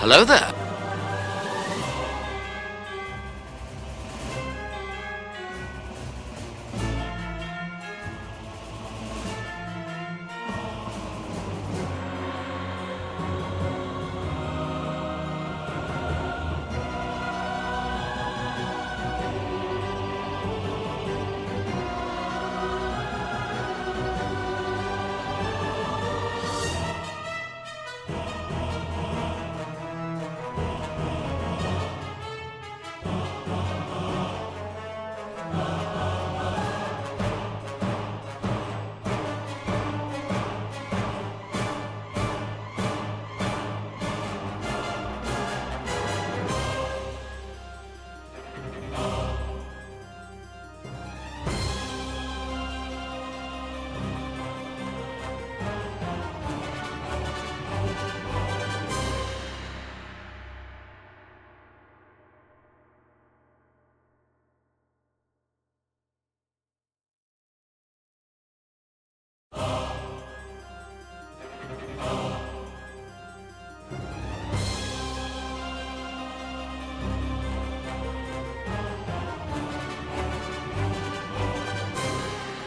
Hello there.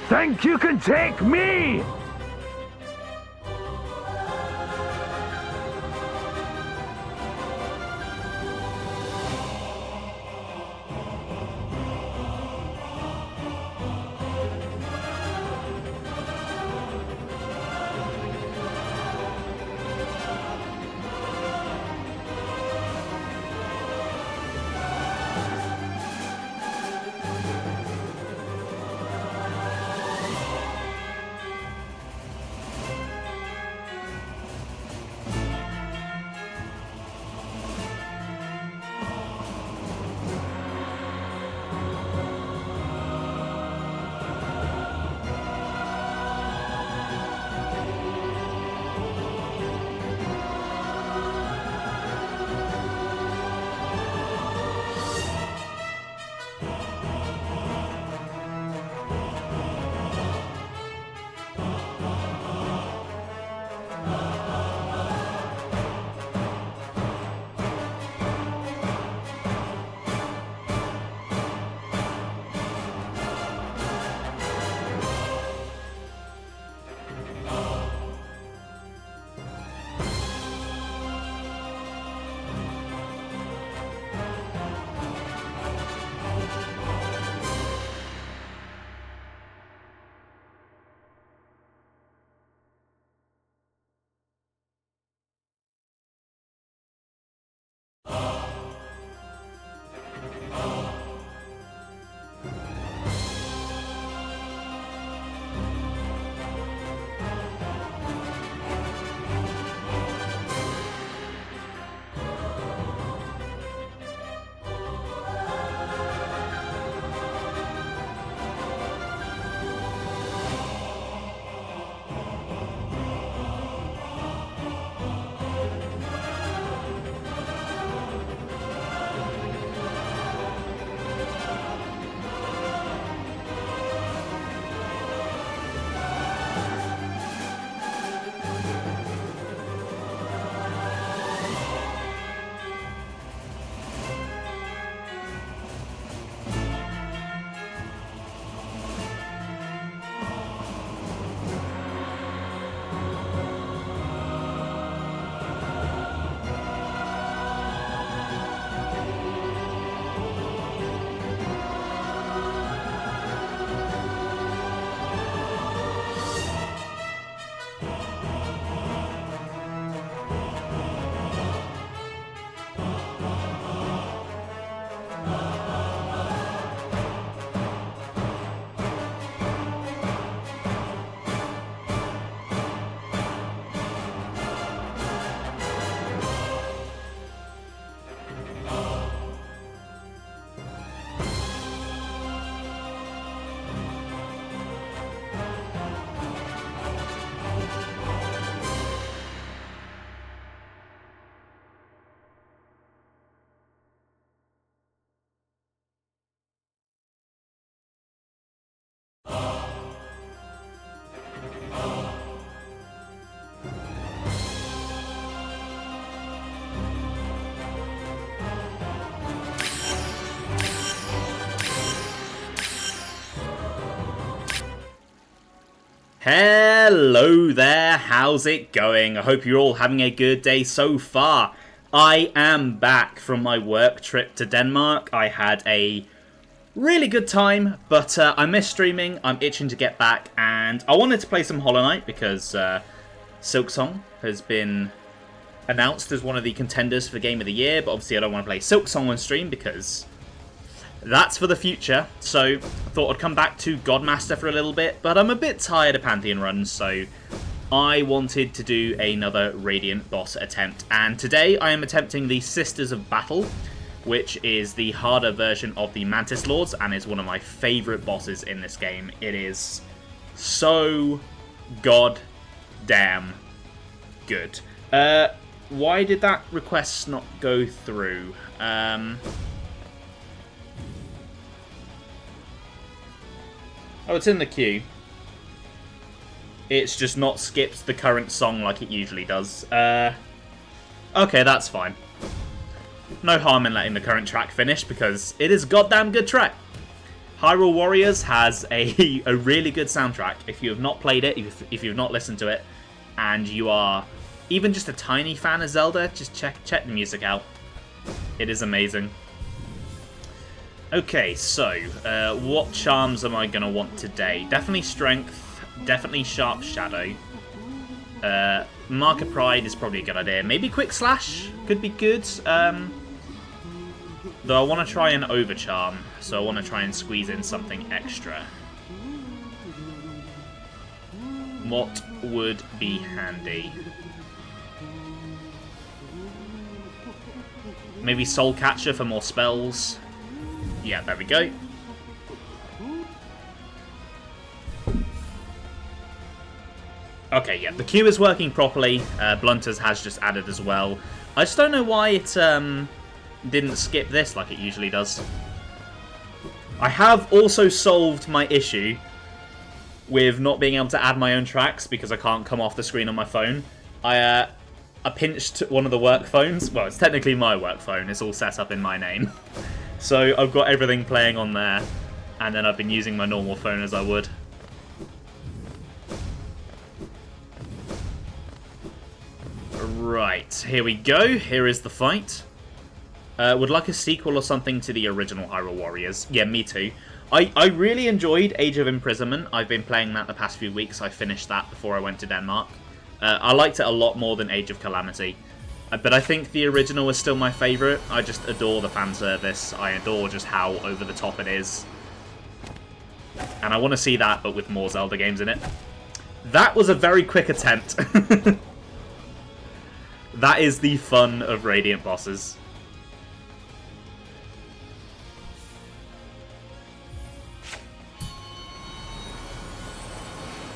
Think you can take me? Hello there, how's it going? I hope you're all having a good day so far. I am back from my work trip to Denmark. I had a really good time, but I miss streaming. I'm itching to get back, and I wanted to play some Hollow Knight because Silksong has been announced as one of the contenders for Game of the Year, but obviously I don't want to play Silksong on stream because that's for the future. So I thought I'd come back to Godmaster for a little bit, but I'm a bit tired of Pantheon runs, so I wanted to do another Radiant boss attempt. And today I am attempting the Sisters of Battle, which is the harder version of the Mantis Lords, and is one of my favourite bosses in this game. It is so goddamn good. Why did that request not go through? Oh, it's in the queue. It's just not skipped the current song like it usually does. Okay, that's fine. No harm in letting the current track finish because it is a goddamn good track. Hyrule Warriors has a really good soundtrack. If you have not played it, if you have not listened to it, and you are even just a tiny fan of Zelda, just check the music out. It is amazing. Okay, so what charms am I going to want today? Definitely Strength, definitely Sharp Shadow. Mark of Pride is probably a good idea. Maybe Quick Slash could be good. Though I want to try an Overcharm, so I want to try and squeeze in something extra. What would be handy? Maybe Soul Catcher for more spells. Yeah, there we go. Okay, yeah, the queue is working properly. Blunters has just added as well. I just don't know why it didn't skip this like it usually does. I have also solved my issue with not being able to add my own tracks because I can't come off the screen on my phone. I pinched one of the work phones. Well, it's technically my work phone. It's all set up in my name. So I've got everything playing on there, and then I've been using my normal phone as I would. Right, here we go. Here is the fight. Would like a sequel or something to the original Hyrule Warriors. Yeah, me too. I really enjoyed Age of Imprisonment. I've been playing that the past few weeks. I finished that before I went to Denmark. I liked it a lot more than Age of Calamity. But I think the original is still my favourite. I just adore the fan service. I adore just how over the top it is. And I want to see that, but with more Zelda games in it. That was a very quick attempt. That is the fun of Radiant bosses.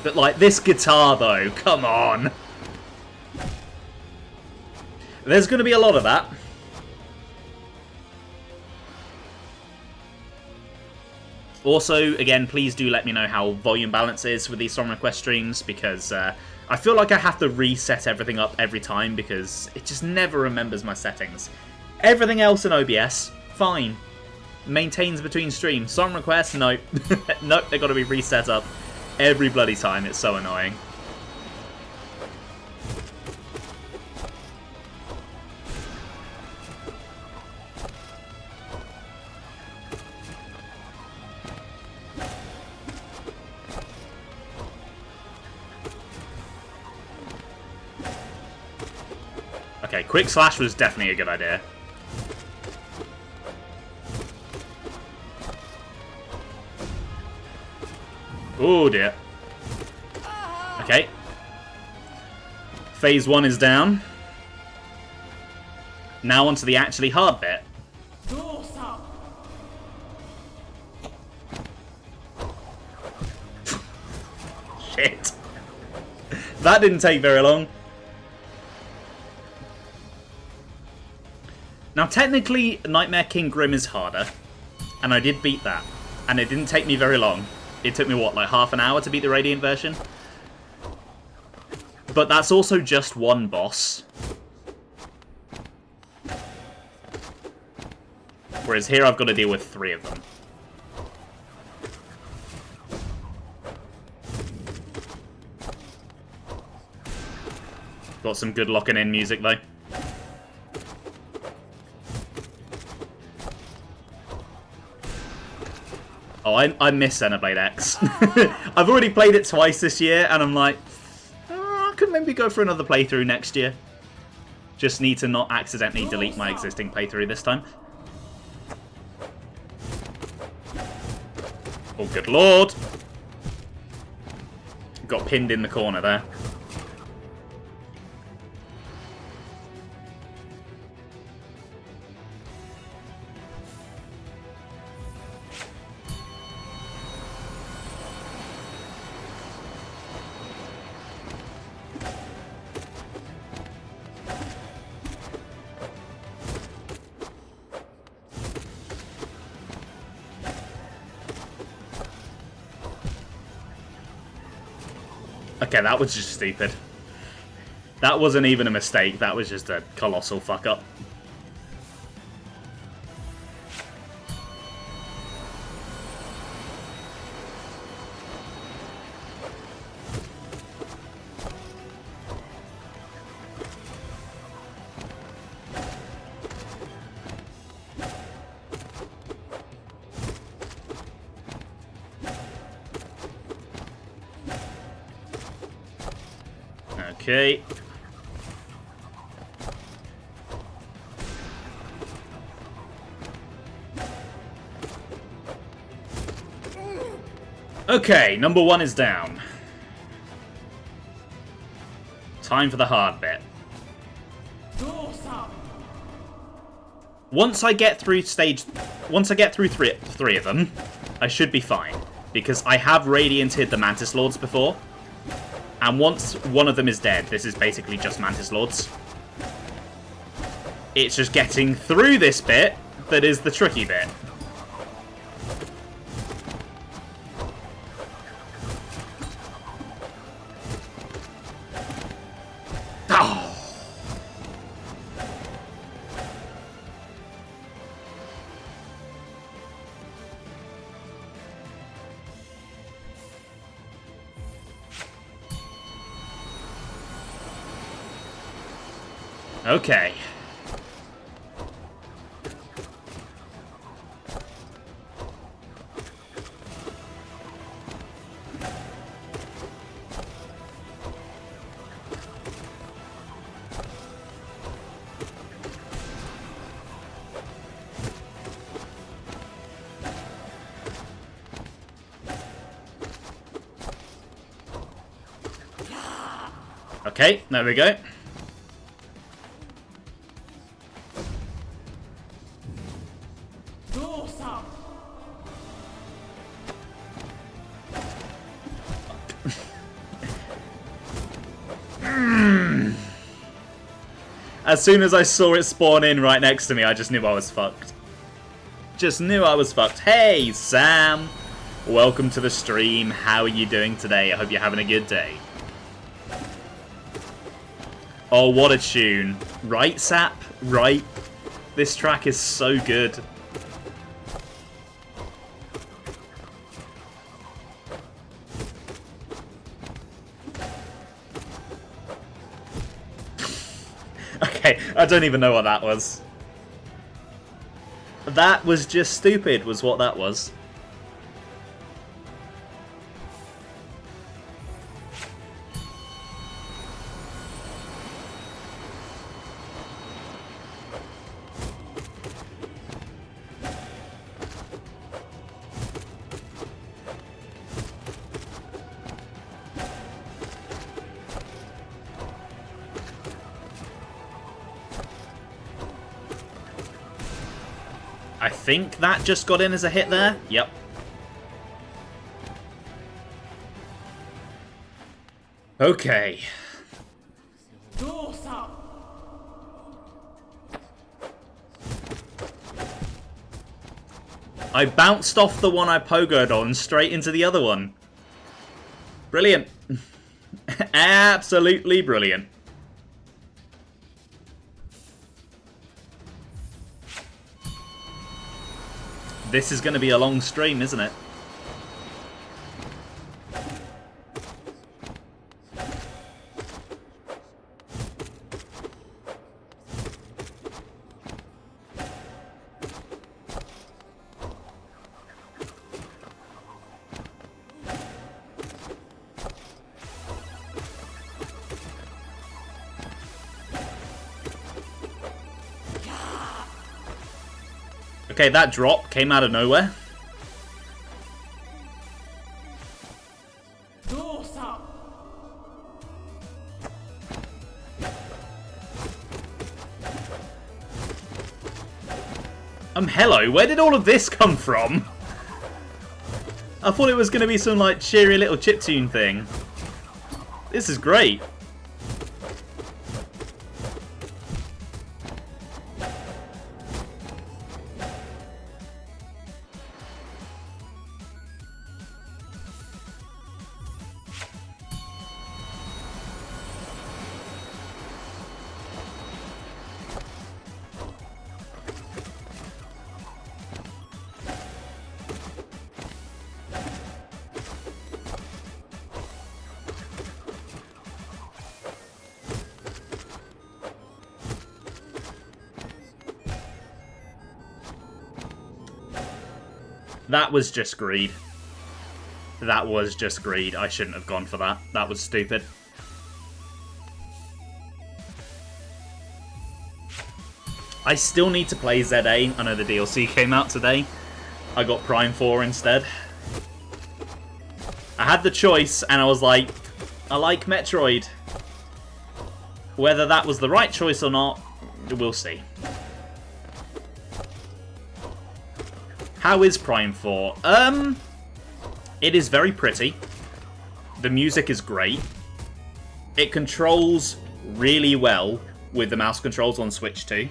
But like, this guitar though, come on. There's going to be a lot of that. Also, again, please do let me know how volume balance is with these song request streams, because I feel like I have to reset everything up every time because it just never remembers my settings. Everything else in OBS, fine. Maintains between streams. Song requests, nope. Nope, they've got to be reset up every bloody time. It's so annoying. Okay, Quick Slash was definitely a good idea. Oh dear. Okay. Phase 1 is down. Now onto the actually hard bit. Shit. That didn't take very long. Now, technically, Nightmare King Grim is harder, and I did beat that, and it didn't take me very long. It took me, what, like half an hour to beat the Radiant version? But that's also just one boss. Whereas here I've got to deal with 3 of them. got some good locking in music though. Oh, I miss Xenoblade X. I've already played it twice this year, and I'm like, I could maybe go for another playthrough next year. Just need to not accidentally delete my existing playthrough this time. Oh, good lord. Got pinned in the corner there. Okay, that was just stupid. That wasn't even a mistake, that was just a colossal fuck up. Okay. Okay, number 1 is down. Time for the hard bit. Once I get through three of them, I should be fine. Because I have Radianted the Mantis Lords before. And once one of them is dead, this is basically just Mantis Lords. It's just getting through this bit that is the tricky bit. Oh. Okay. Okay, there we go. As soon as I saw it spawn in right next to me, I just knew I was fucked. Just knew I was fucked. Hey, Sam! Welcome to the stream. How are you doing today? I hope you're having a good day. Oh, what a tune. Right, Sap? Right? This track is so good. Okay, I don't even know what that was. That was just stupid, was what that was. I think that just got in as a hit there. Yep. Okay. I bounced off the one I pogoed on straight into the other one. Brilliant. Absolutely brilliant. This is going to be a long stream, isn't it? Okay, that drop came out of nowhere. Hello, where did all of this come from? I thought it was going to be some, like, cheery little chiptune thing. This is great. That was just greed. That was just greed. I shouldn't have gone for that. That was stupid. I still need to play ZA. I know the DLC came out today. I got Prime 4 instead. I had the choice and I was like, I like Metroid. Whether that was the right choice or not, we'll see. How is Prime 4? It is very pretty. The music is great. It controls really well with the mouse controls on Switch 2.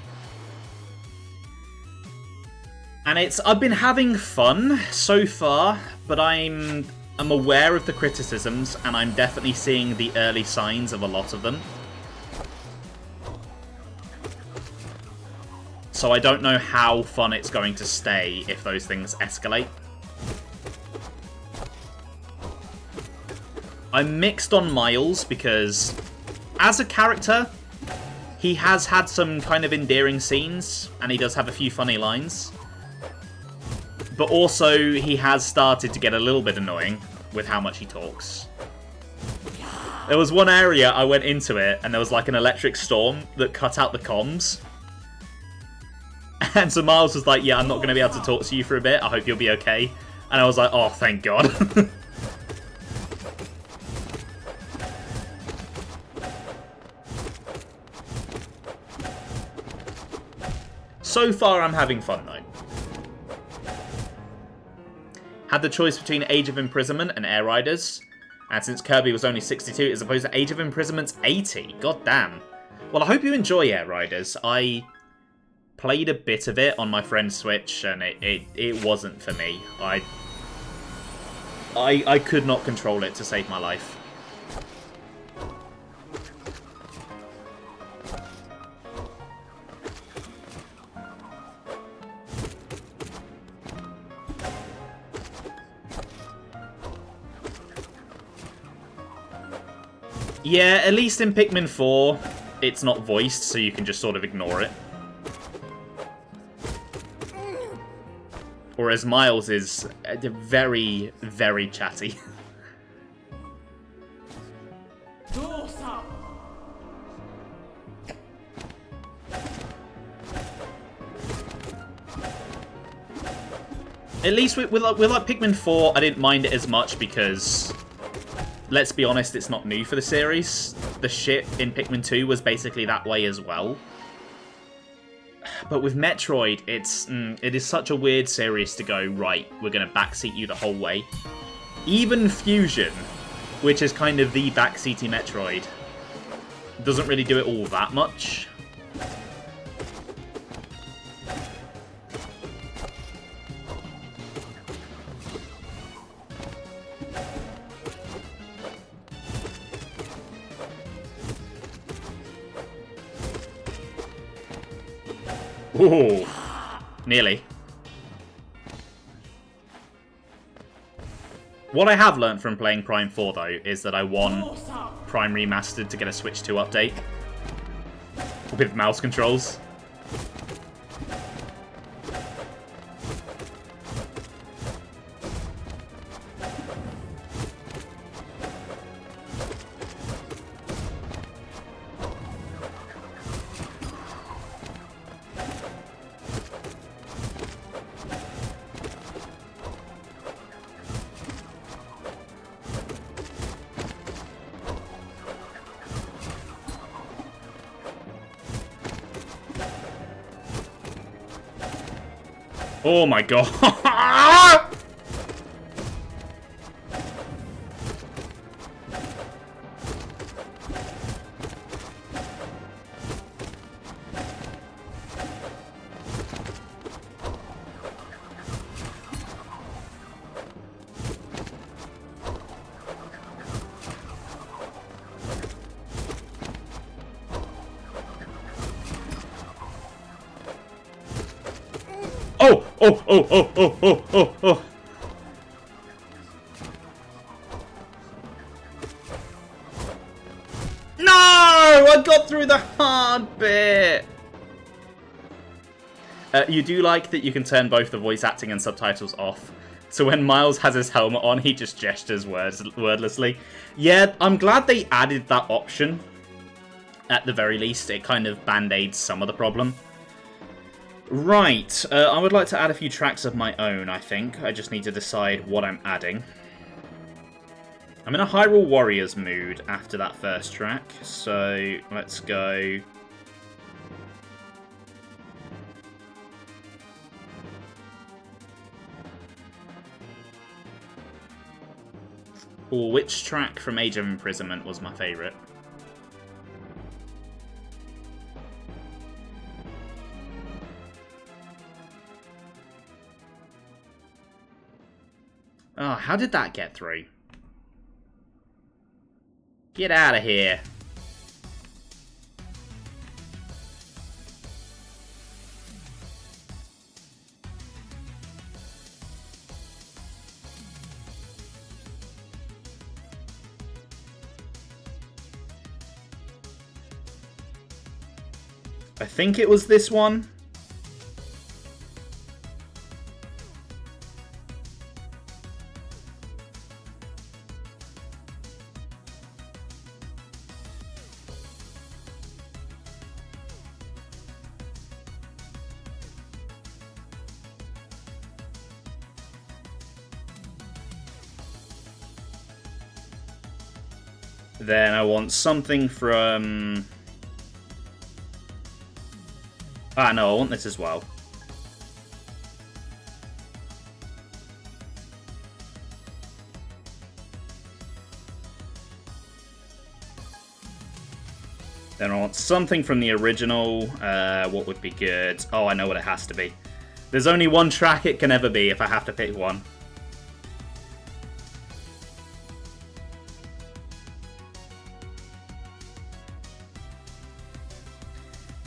And I've been having fun so far, but I'm aware of the criticisms, and I'm definitely seeing the early signs of a lot of them. So I don't know how fun it's going to stay if those things escalate. I'm mixed on Miles because, as a character, he has had some kind of endearing scenes, and he does have a few funny lines. But also, he has started to get a little bit annoying with how much he talks. There was one area I went into it, and there was like an electric storm that cut out the comms. And so Miles was like, yeah, I'm not going to be able to talk to you for a bit. I hope you'll be okay. And I was like, oh, thank God. So far, I'm having fun, though. Had the choice between Age of Imprisonment and Air Riders. And since Kirby was only 62, as opposed to Age of Imprisonment's 80. God damn. Well, I hope you enjoy Air Riders. I played a bit of it on my friend's Switch, and it wasn't for me. I could not control it to save my life. Yeah, at least in Pikmin 4, it's not voiced, so you can just sort of ignore it. Whereas Miles is very, very chatty. At least with like Pikmin 4, I didn't mind it as much because, let's be honest, it's not new for the series. The ship in Pikmin 2 was basically that way as well. But with Metroid, it is such a weird series to go, right, we're going to backseat you the whole way. Even Fusion, which is kind of the backseaty Metroid, doesn't really do it all that much. Ooh, nearly. What I have learnt from playing Prime 4, though, is that I want Prime Remastered to get a Switch 2 update with mouse controls. Oh my god. Oh, oh, oh, oh, oh, oh, oh, oh. No! I got through the hard bit! You do like that you can turn both the voice acting and subtitles off. So when Miles has his helmet on, he just gestures wordlessly. Yeah, I'm glad they added that option. At the very least, it kind of band-aids some of the problem. Right, I would like to add a few tracks of my own, I think. I just need to decide what I'm adding. I'm in a Hyrule Warriors mood after that first track, so let's go... Ooh, which track from Age of Imprisonment was my favourite? Oh, how did that get through? Get out of here. I think it was this one. Then I want something from... Ah, no, I want this as well. Then I want something from the original. What would be good? Oh, I know what it has to be. There's only one track it can ever be if I have to pick one.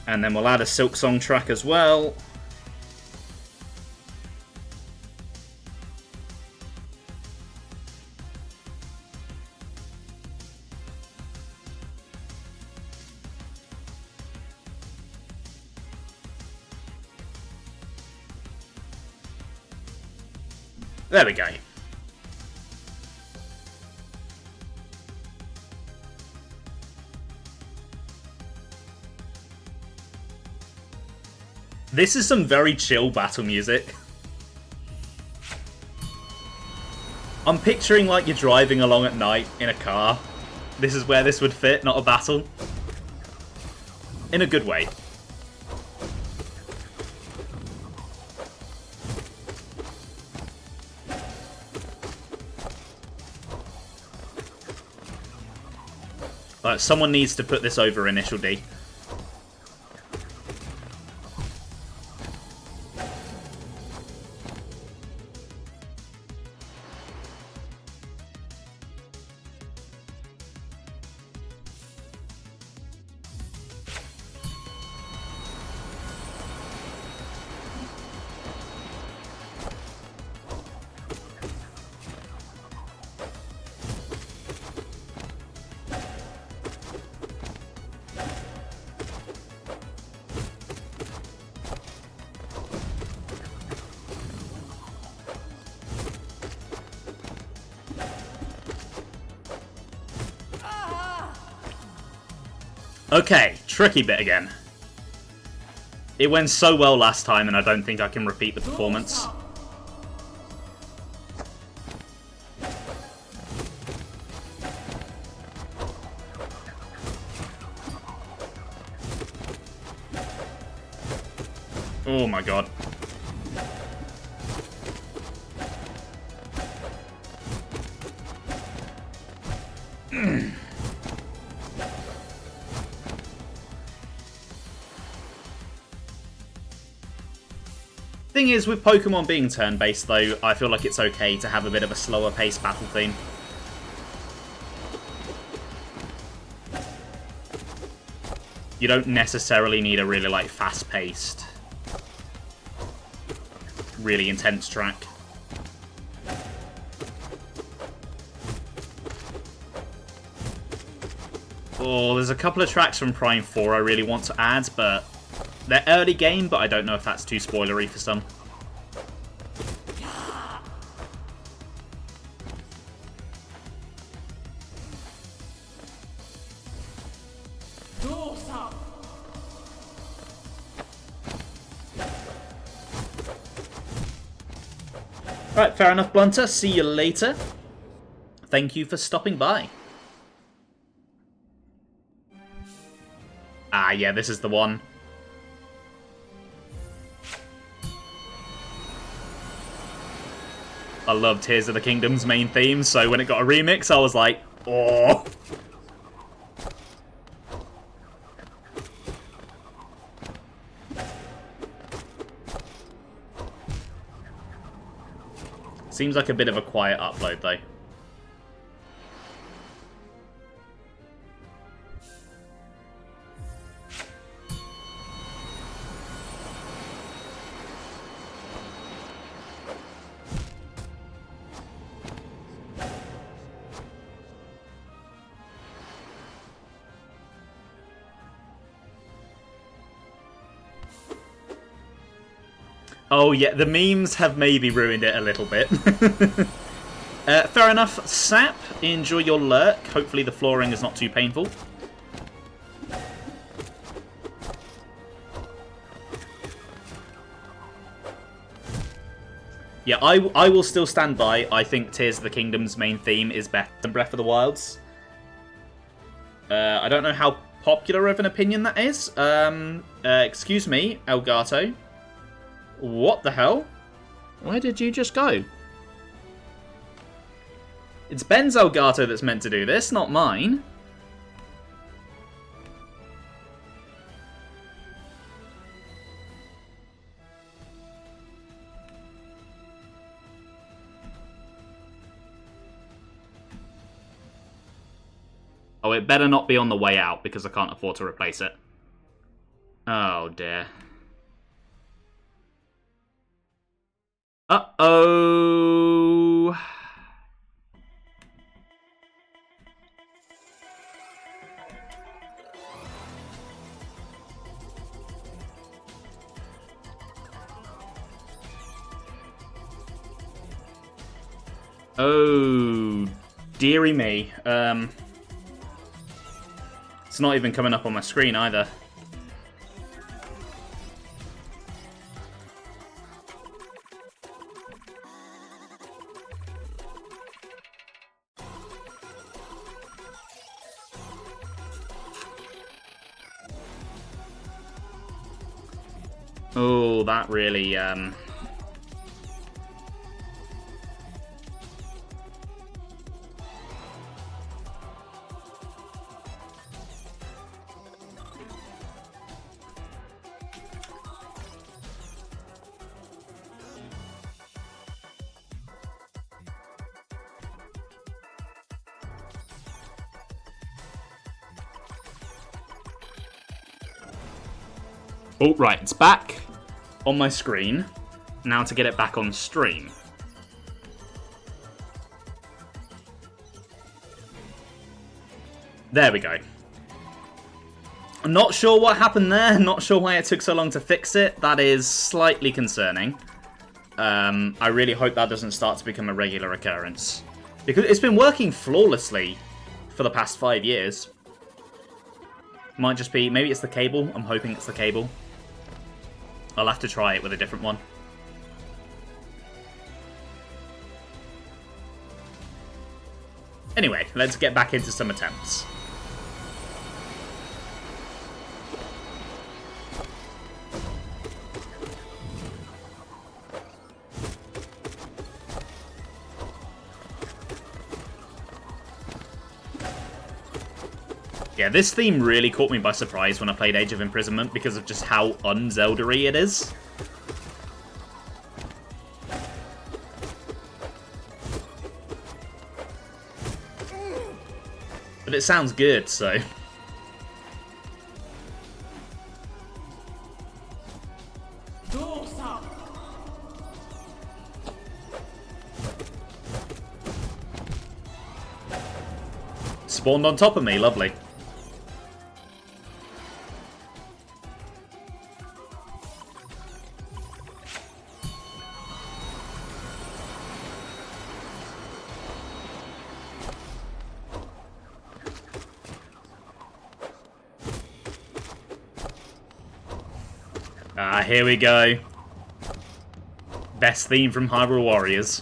And then we'll add a Silksong track as well. There we go. This is some very chill battle music. I'm picturing like you're driving along at night in a car. This is where this would fit, not a battle. In a good way. Someone needs to put this over Initial D. Okay, tricky bit again. It went so well last time and I don't think I can repeat the performance. Oh my god. Thing is, with Pokemon being turn-based, though, I feel like it's okay to have a bit of a slower-paced battle theme. You don't necessarily need a really, like, fast-paced, really intense track. Oh, there's a couple of tracks from Prime 4 I really want to add, but they're early game, but I don't know if that's too spoilery for some. Right, fair enough, Blunter. See you later. Thank you for stopping by. Ah, yeah, this is the one. I loved Tears of the Kingdom's main theme, so when it got a remix, I was like, oh. Seems like a bit of a quiet upload, though. Oh yeah, the memes have maybe ruined it a little bit. Fair enough, Sap. Enjoy your lurk. Hopefully the flooring is not too painful. Yeah, I will still stand by. I think Tears of the Kingdom's main theme is better than Breath of the Wild's. I don't know how popular of an opinion that is. Excuse me, Elgato. What the hell? Where did you just go? It's Ben's Elgato that's meant to do this, not mine. Oh, it better not be on the way out because I can't afford to replace it. Oh dear. Uh-oh. Oh, dearie me. It's not even coming up on my screen either. Oh, that really, Oh, right, it's back on my screen. Now to get it back on stream. There we go. I'm not sure what happened there. Not sure why it took so long to fix it. That is slightly concerning. I really hope that doesn't start to become a regular occurrence. Because it's been working flawlessly for the past 5 years. Might just be... Maybe it's the cable. I'm hoping it's the cable. I'll have to try it with a different one. Anyway, let's get back into some attempts. Yeah, this theme really caught me by surprise when I played Age of Imprisonment because of just how un-Zelda-y it is. But it sounds good, so... Spawned on top of me, lovely. Ah, here we go. Best theme from Hyrule Warriors.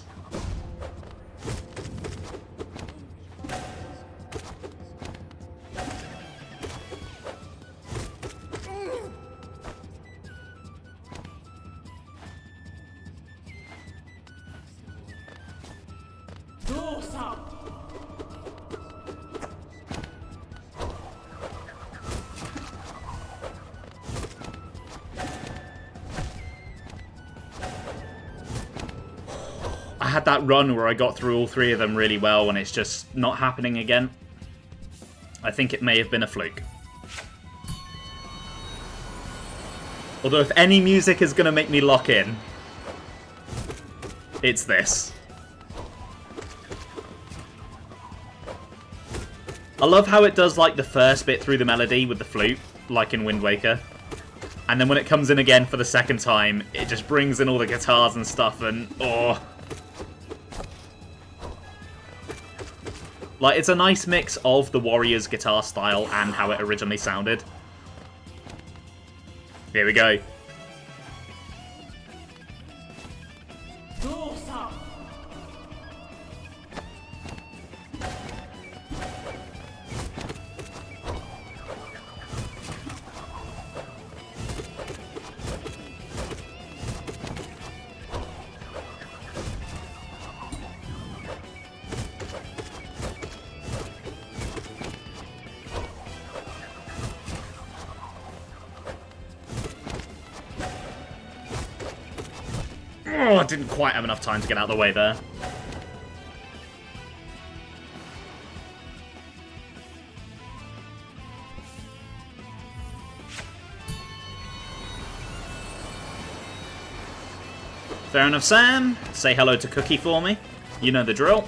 I had that run where I got through all three of them really well and it's just not happening again. I think it may have been a fluke. Although if any music is going to make me lock in, it's this. I love how it does like the first bit through the melody with the flute, like in Wind Waker. And then when it comes in again for the second time, it just brings in all the guitars and stuff and... oh... Like, it's a nice mix of the Warriors guitar style and how it originally sounded. Here we go. Oh, I didn't quite have enough time to get out of the way there. Fair enough, Sam. Say hello to Cookie for me. You know the drill.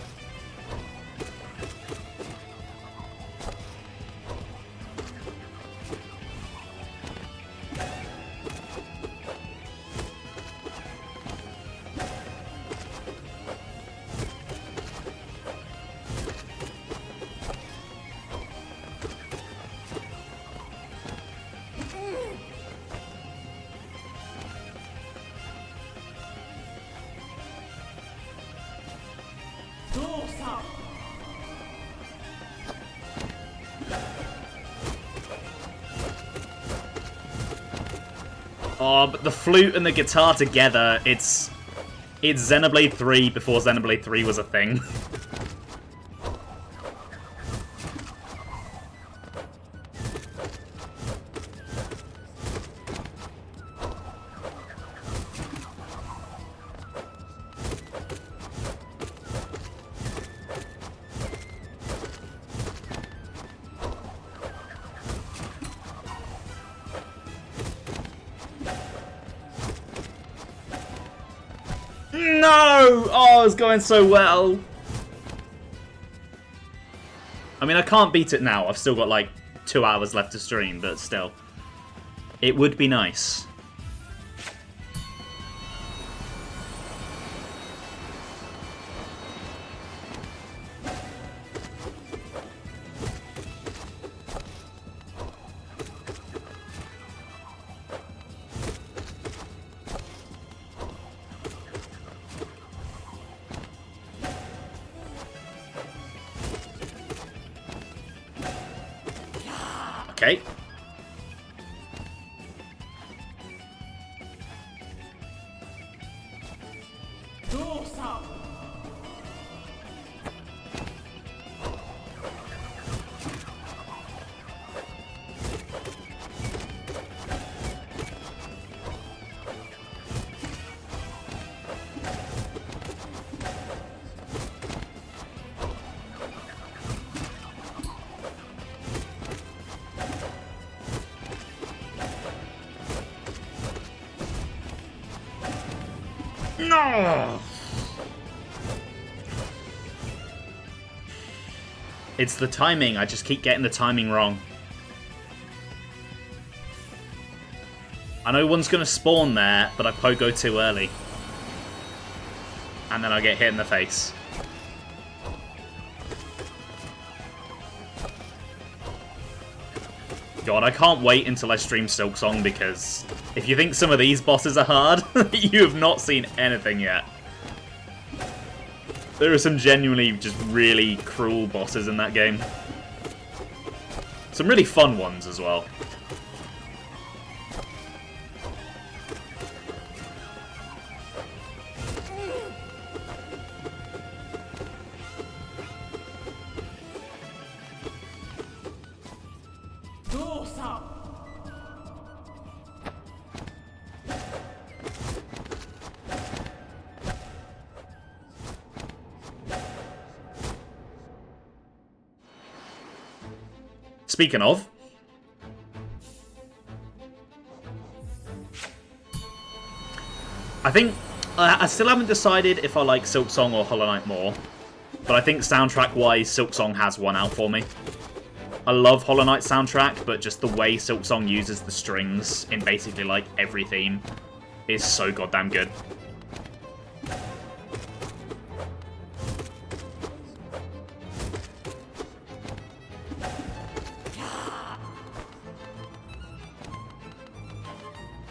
Oh, but the flute and the guitar together, it's Xenoblade 3 before Xenoblade 3 was a thing. No! Oh, it's going so well. I mean, I can't beat it now. I've still got like 2 hours left to stream, but still. It would be nice. Okay. It's the timing. I just keep getting the timing wrong. I know one's going to spawn there, but I pogo too early. And then I get hit in the face. God, I can't wait until I stream Silksong, because if you think some of these bosses are hard, you have not seen anything yet. There are some genuinely just really cruel bosses in that game. Some really fun ones as well. Speaking of, I think I still haven't decided if I like Silksong or Hollow Knight more, but I think soundtrack-wise, Silksong has won out for me. I love Hollow Knight soundtrack, but just the way Silksong uses the strings in basically like every theme is so goddamn good.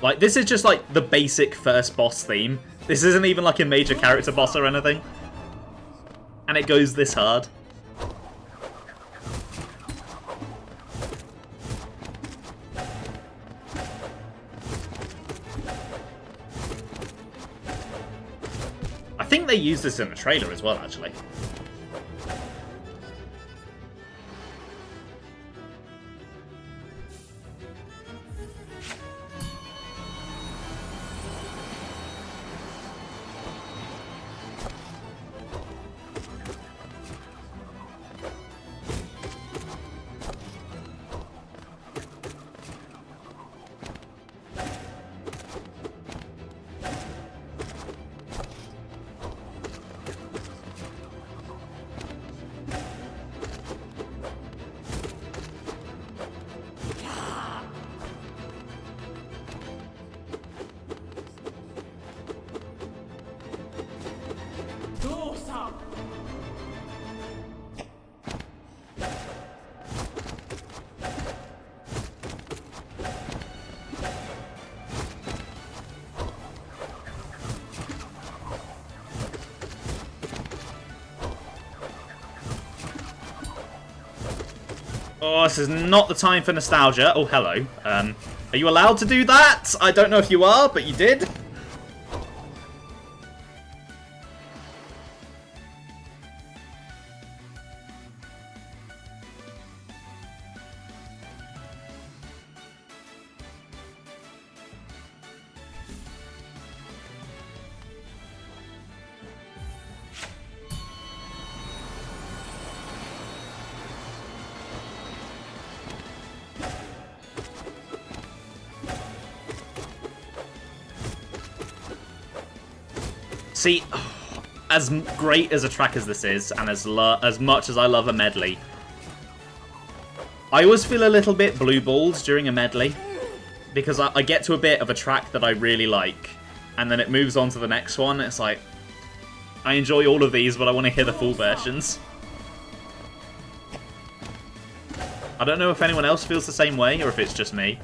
Like, this is just, like, the basic first boss theme. This isn't even, like, a major character boss or anything. And it goes this hard. I think they used this in the trailer as well, actually. Oh, this is not the time for nostalgia. Oh, hello. Are you allowed to do that? I don't know if you are, but you did. See, as great as a track as this is, and as much as I love a medley, I always feel a little bit blue-balled during a medley, because I get to a bit of a track that I really like, and then it moves on to the next one. It's like, I enjoy all of these, but I want to hear the full versions. I don't know if anyone else feels the same way, or if it's just me.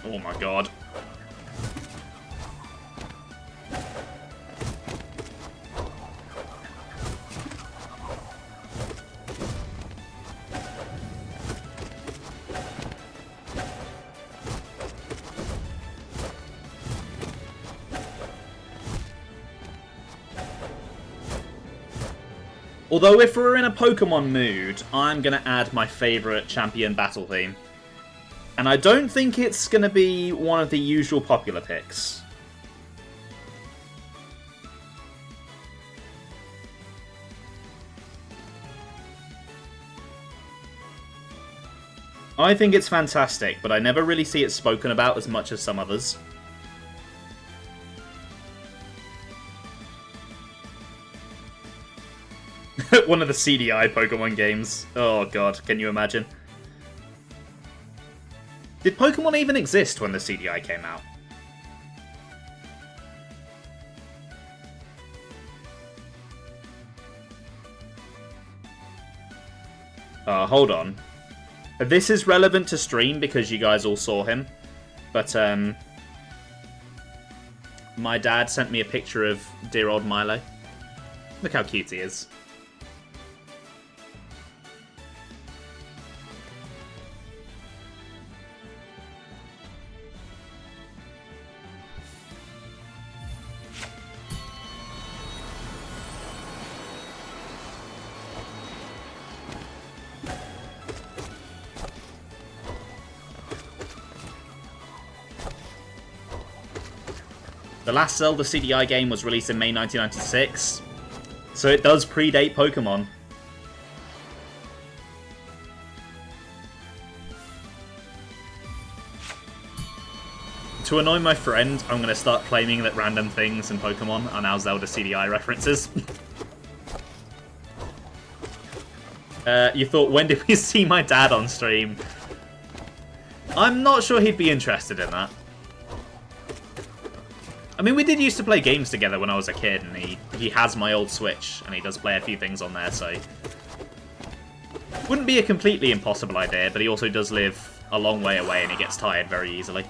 Oh my god. Although if we're in a Pokemon mood, I'm going to add my favourite champion battle theme. And I don't think it's going to be one of the usual popular picks. I think it's fantastic, but I never really see it spoken about as much as some others. One of the CDI Pokemon games. Oh god, can you imagine? Did Pokemon even exist when the CDI came out? Hold on. This is relevant to stream because you guys all saw him. But, my dad sent me a picture of dear old Milo. Look how cute he is. The last Zelda CDI game was released in May 1996, so it does predate Pokemon. To annoy my friend, I'm going to start claiming that random things in Pokemon are now Zelda CDI references. You thought, when did we see my dad on stream? I'm not sure he'd be interested in that. I mean, we did used to play games together when I was a kid, and he has my old Switch, and he does play a few things on there, so... Wouldn't be a completely impossible idea, but he also does live a long way away, and he gets tired very easily.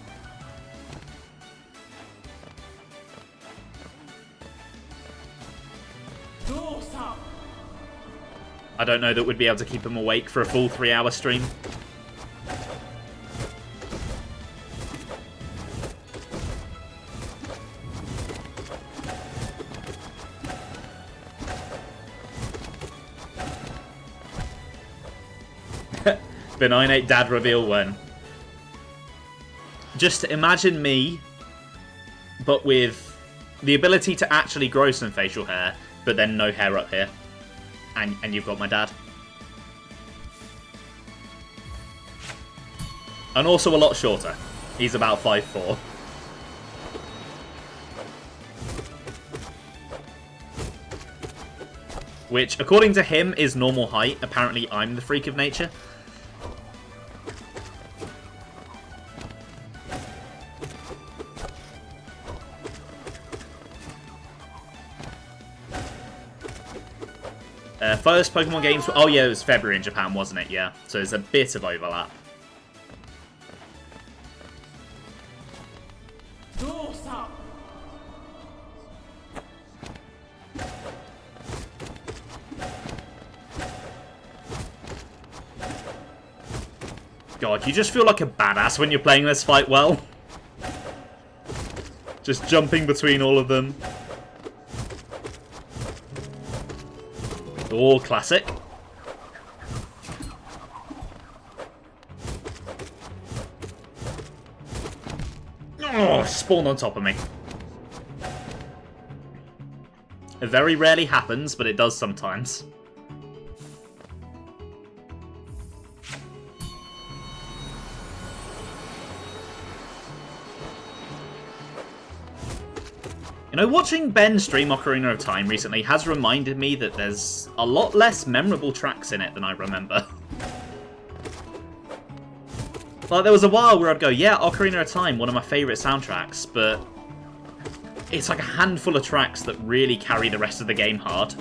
I don't know that we'd be able to keep him awake for a full 3-hour stream. Benignate dad reveal when. Just imagine me, but with the ability to actually grow some facial hair, but then no hair up here. And you've got my dad. And also a lot shorter. He's about 5'4". Which, according to him, is normal height. Apparently, I'm the freak of nature. First Pokemon games... Oh yeah, it was February in Japan, wasn't it? Yeah. So there's a bit of overlap. God, you just feel like a badass when you're playing this fight well. Just jumping between all of them. Oh, classic. Oh, spawned on top of me. It very rarely happens, but it does sometimes. You know, watching Ben stream Ocarina of Time recently has reminded me that there's a lot less memorable tracks in it than I remember. Like, there was a while where I'd go, yeah, Ocarina of Time, one of my favourite soundtracks, but it's like a handful of tracks that really carry the rest of the game hard.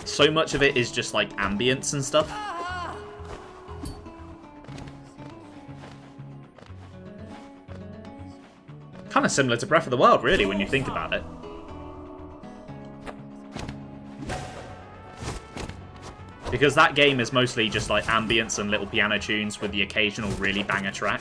So much of it is just, like, ambience and stuff. Kind of similar to Breath of the Wild, really, when you think about it. Because that game is mostly just like ambience and little piano tunes with the occasional really banger track.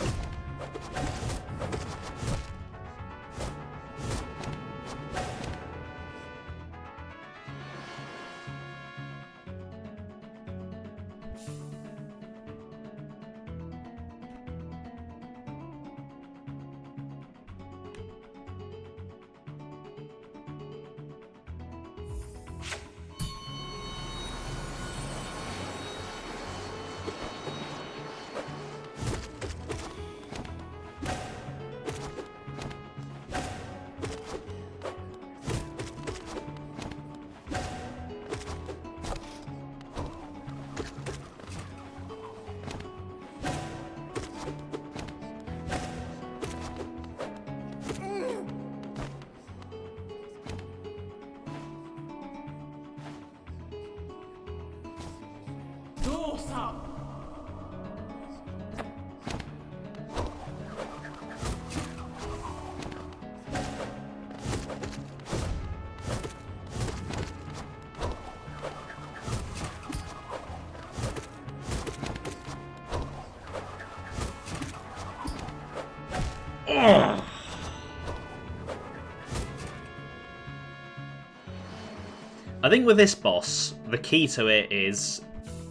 I think with this boss, the key to it is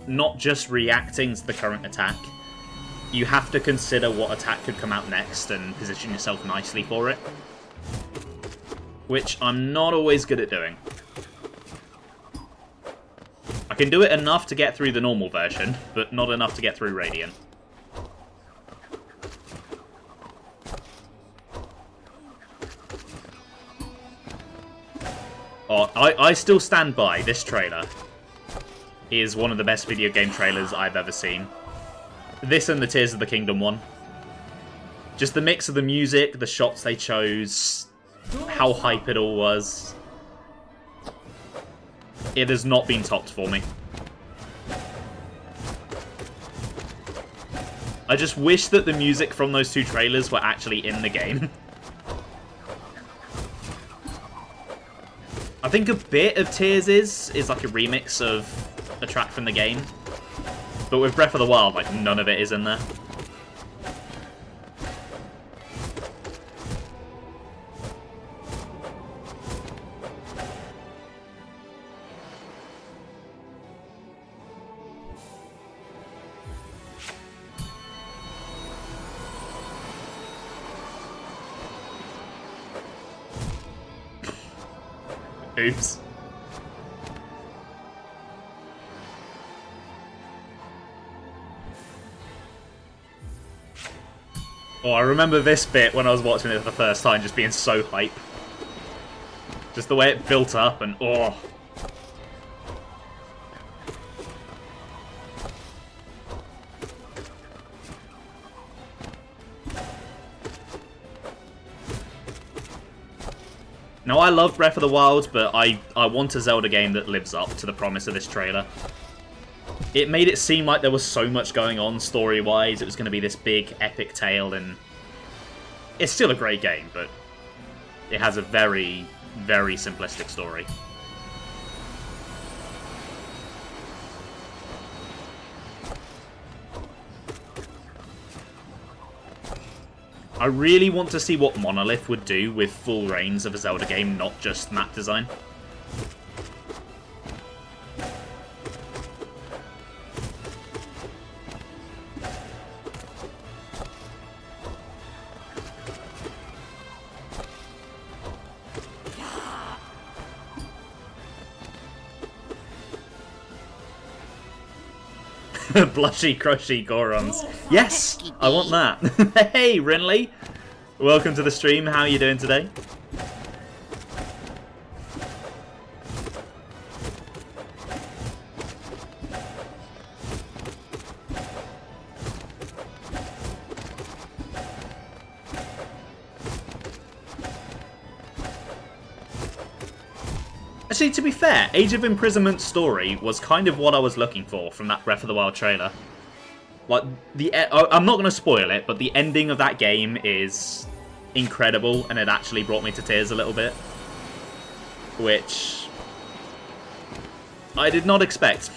not just reacting to the current attack. You have to consider what attack could come out next and position yourself nicely for it. Which I'm not always good at doing. I can do it enough to get through the normal version, but not enough to get through Radiant. Oh, I still stand by this trailer is one of the best video game trailers I've ever seen. This and the Tears of the Kingdom one. Just the mix of the music, the shots they chose, how hype it all was. It has not been topped for me. I just wish that the music from those two trailers were actually in the game. I think a bit of Tears is like a remix of a track from the game. But with Breath of the Wild, like, none of it is in there. Oops. Oh, I remember this bit when I was watching it for the first time just being so hype. Just the way it built up and oh. Now, I love Breath of the Wild, but I want a Zelda game that lives up to the promise of this trailer. It made it seem like there was so much going on story-wise. It was going to be this big, epic tale, and it's still a great game, but it has a very, very simplistic story. I really want to see what Monolith would do with full reigns of a Zelda game, not just map design. Blushy, crushy Gorons. Yes! I want that. Hey, Rinley! Welcome to the stream. How are you doing today? Actually, to be fair, Age of Imprisonment's story was kind of what I was looking for from that Breath of the Wild trailer. Like, I'm not going to spoil it, but the ending of that game is incredible, and it actually brought me to tears a little bit. Which I did not expect.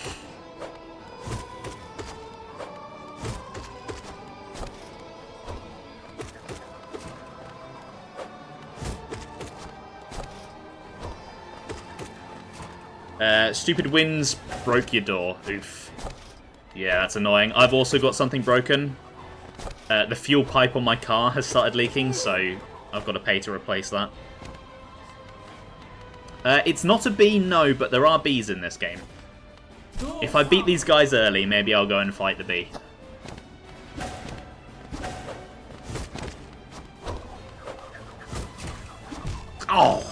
Stupid winds broke your door. Oof. Yeah, that's annoying. I've also got something broken. The fuel pipe on my car has started leaking, so I've got to pay to replace that. It's not a bee, no, but there are bees in this game. If I beat these guys early, maybe I'll go and fight the bee. Oh!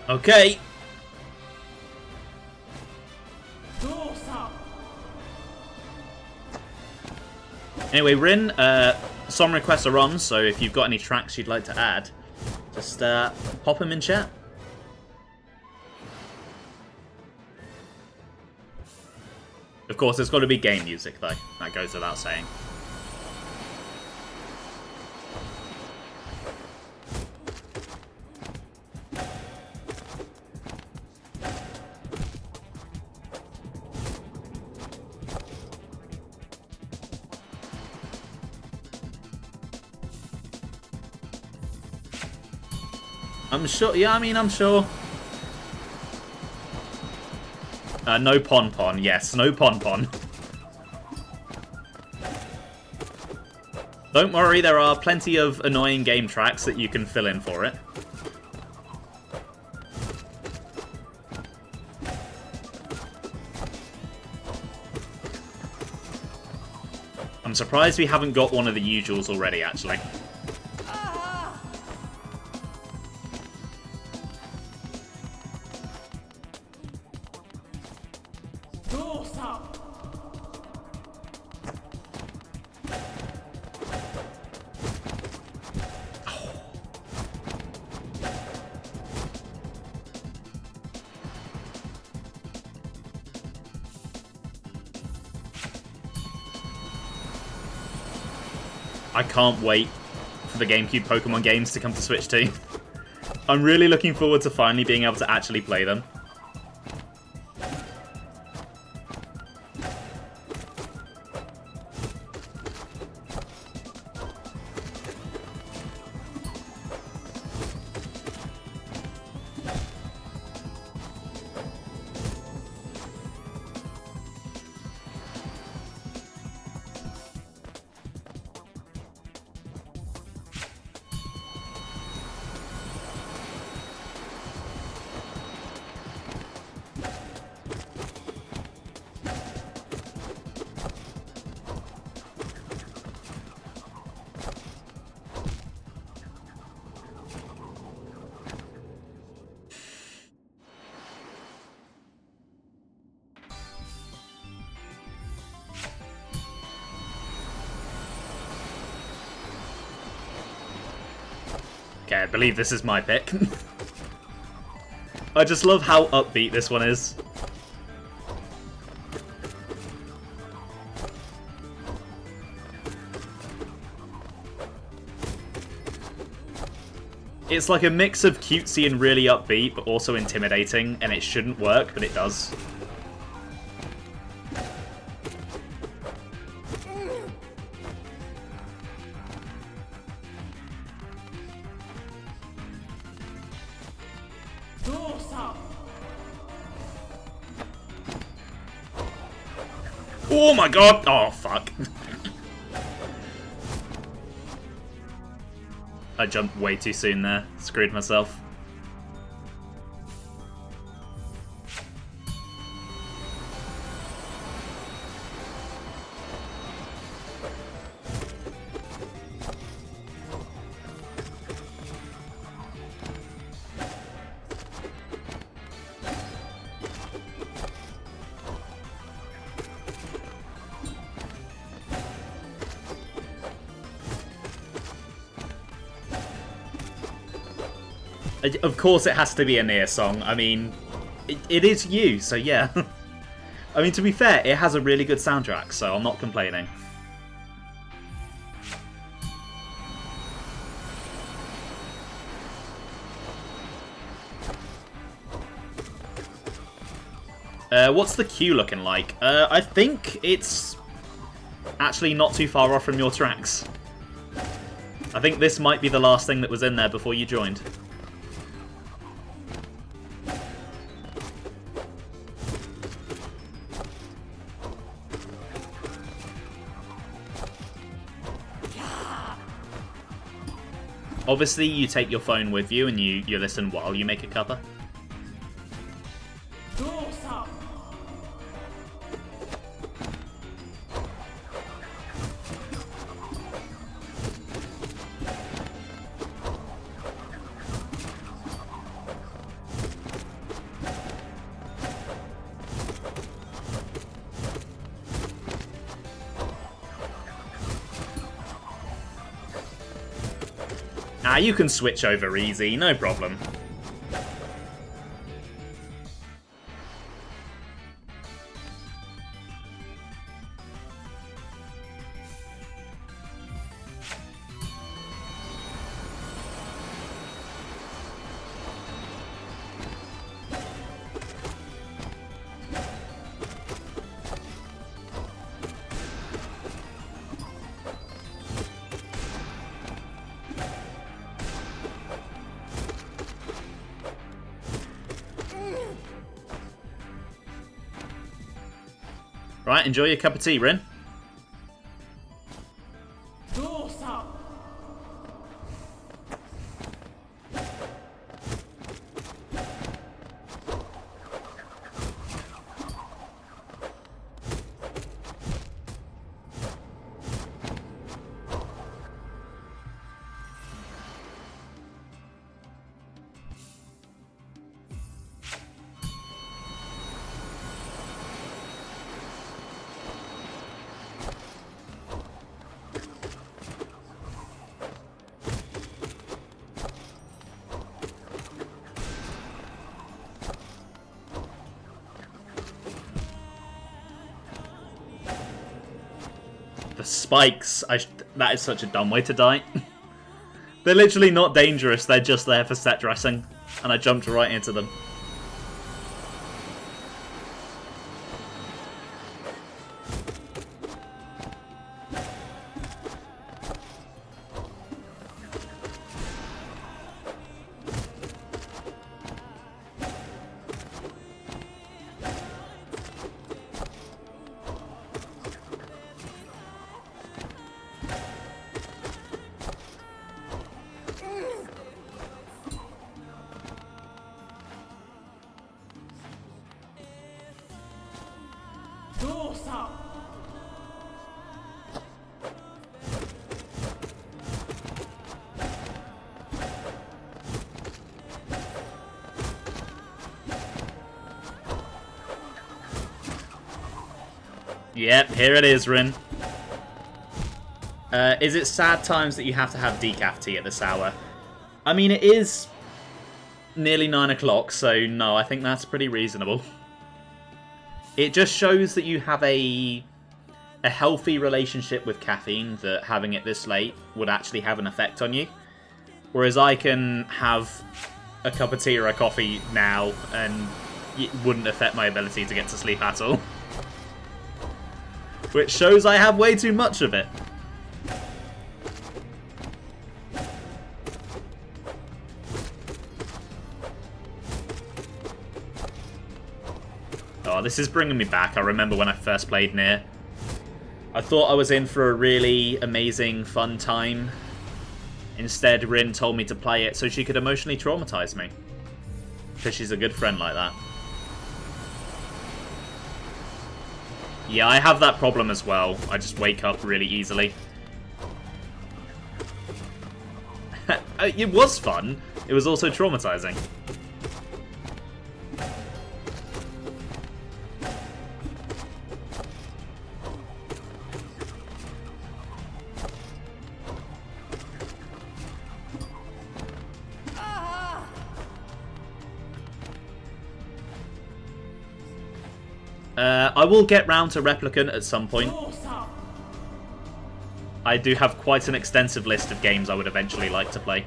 Okay. Anyway, Rin, song requests are on, so if you've got any tracks you'd like to add, just pop them in chat. Of course, it's got to be game music, though. That goes without saying. I'm sure, yeah, I mean, I'm sure. No Pon Pon, yes, no Pon Pon. Don't worry, there are plenty of annoying game tracks that you can fill in for it. I'm surprised we haven't got one of the usuals already, actually. I can't wait for the GameCube Pokemon games to come to Switch too. I'm really looking forward to finally being able to actually play them. Okay, I believe this is my pick. I just love how upbeat this one is. It's like a mix of cutesy and really upbeat, but also intimidating, and it shouldn't work, but it does. Oh my god! Oh, fuck. I jumped way too soon there. Screwed myself. Of course it has to be a Nier song. I mean, it is you, so yeah. I mean, to be fair, it has a really good soundtrack, so I'm not complaining. What's the queue looking like? I think it's actually not too far off from your tracks. I think this might be the last thing that was in there before you joined. Obviously, you take your phone with you and you listen while you make a cuppa. Ah, you can switch over easy, no problem. Right, enjoy your cup of tea, Rin. The spikes, that is such a dumb way to die. They're literally not dangerous, they're just there for set dressing. And I jumped right into them. Yep, here it is, Rin. Is it sad times that you have to have decaf tea at this hour? I mean, it is nearly 9 o'clock, so no, I think that's pretty reasonable. It just shows that you have a healthy relationship with caffeine, that having it this late would actually have an effect on you. Whereas I can have a cup of tea or a coffee now, and it wouldn't affect my ability to get to sleep at all. Which shows I have way too much of it. Oh, this is bringing me back. I remember when I first played Nier. I thought I was in for a really amazing, fun time. Instead, Rin told me to play it so she could emotionally traumatize me. Because she's a good friend like that. Yeah, I have that problem as well. I just wake up really easily. It was fun. It was also traumatizing. I will get round to Replicant at some point. I do have quite an extensive list of games I would eventually like to play.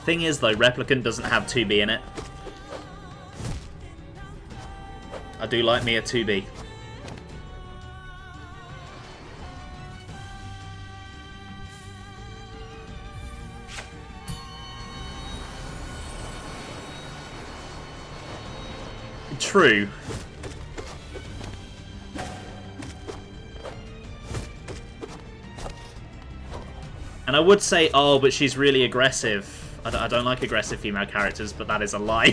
Thing is, though, Replicant doesn't have 2B in it. I do like me a 2B. True. And I would say, oh, but she's really aggressive. I don't like aggressive female characters, but that is a lie.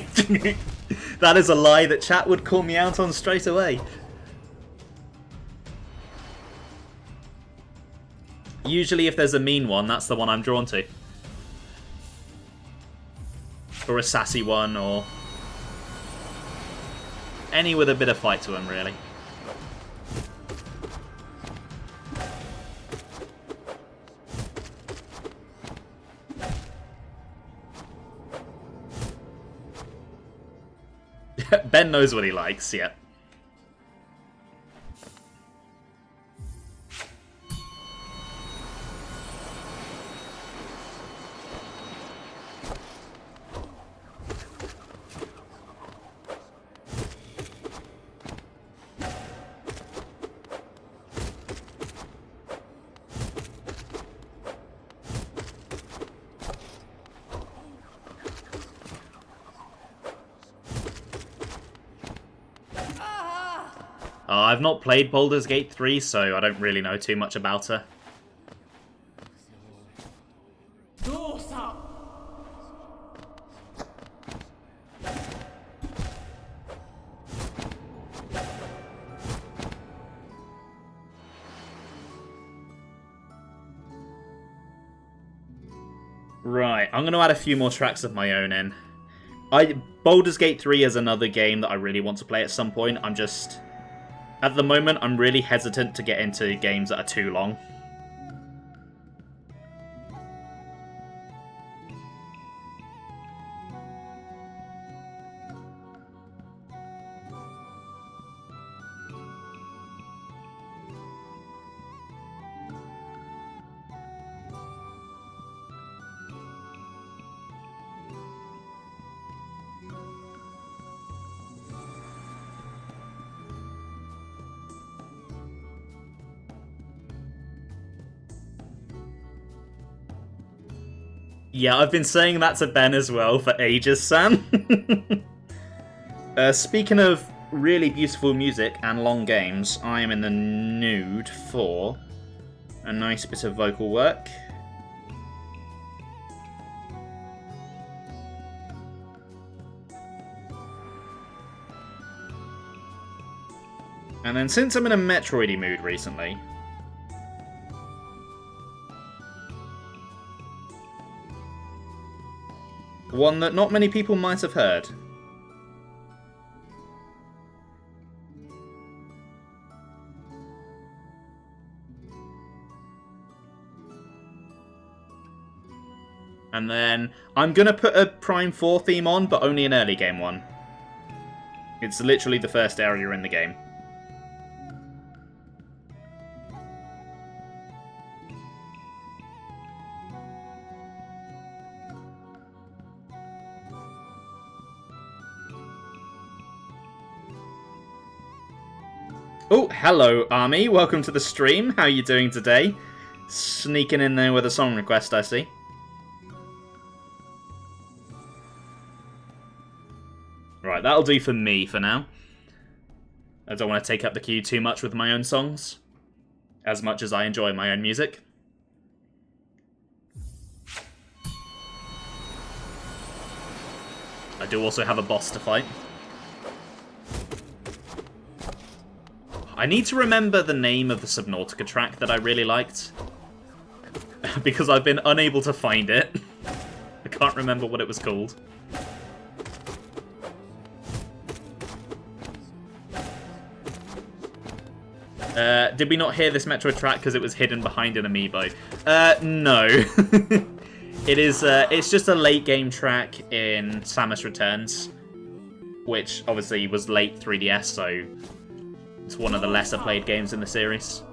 That is a lie that chat would call me out on straight away. Usually if there's a mean one, that's the one I'm drawn to. Or a sassy one, or any with a bit of fight to them, really. Ben knows what he likes, yeah. I've not played Baldur's Gate 3, so I don't really know too much about her. Right, I'm going to add a few more tracks of my own in. Baldur's Gate 3 is another game that I really want to play at some point. At the moment, I'm really hesitant to get into games that are too long. Yeah, I've been saying that to Ben as well for ages, Sam. Speaking of really beautiful music and long games, I am in the mood for a nice bit of vocal work. And then since I'm in a Metroidy mood recently, one that not many people might have heard. And then I'm going to put a Prime 4 theme on, but only an early game one. It's literally the first area in the game. Oh, hello, Army. Welcome to the stream. How are you doing today? Sneaking in there with a song request, I see. Right, that'll do for me for now. I don't want to take up the queue too much with my own songs, as much as I enjoy my own music. I do also have a boss to fight. I need to remember the name of the Subnautica track that I really liked, because I've been unable to find it. I can't remember what it was called. Did we not hear this Metro track because it was hidden behind an amiibo? No. It's just a late game track in Samus Returns, which obviously was late 3DS, so it's one of the lesser played games in the series.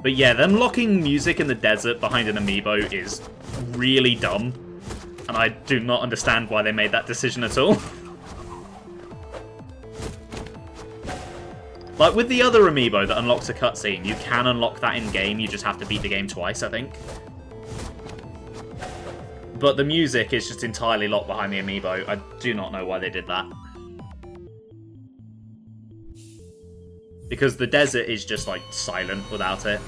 But yeah, them locking music in the desert behind an amiibo is really dumb. And I do not understand why they made that decision at all. Like, with the other amiibo that unlocks a cutscene, you can unlock that in-game, you just have to beat the game twice, I think. But the music is just entirely locked behind the amiibo. I do not know why they did that. Because the desert is just, like, silent without it.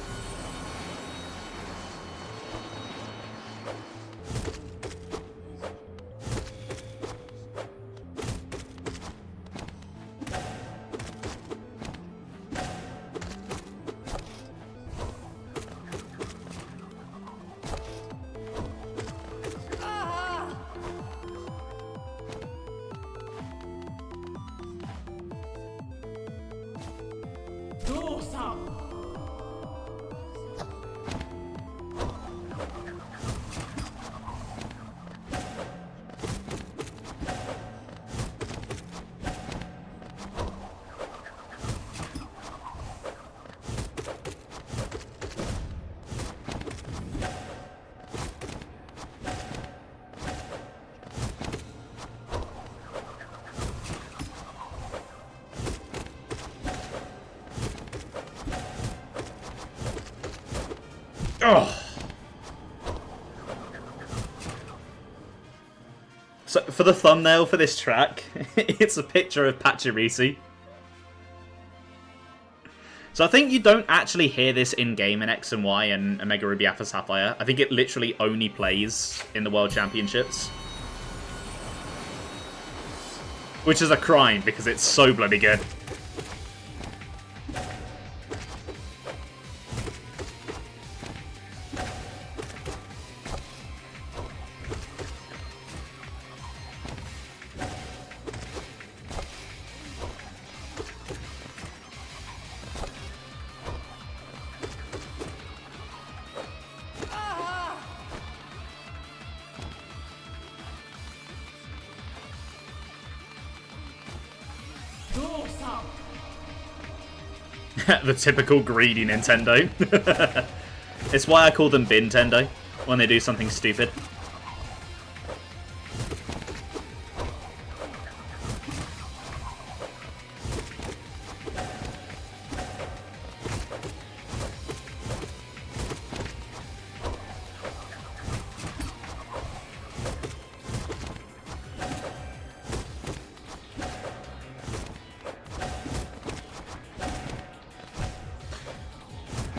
Oh. So, for the thumbnail for this track, it's a picture of Pachirisu. So I think you don't actually hear this in-game in X and Y and Omega Ruby Alpha Sapphire. I think it literally only plays in the World Championships. Which is a crime, because it's so bloody good. The typical greedy Nintendo. It's why I call them Bintendo, when they do something stupid.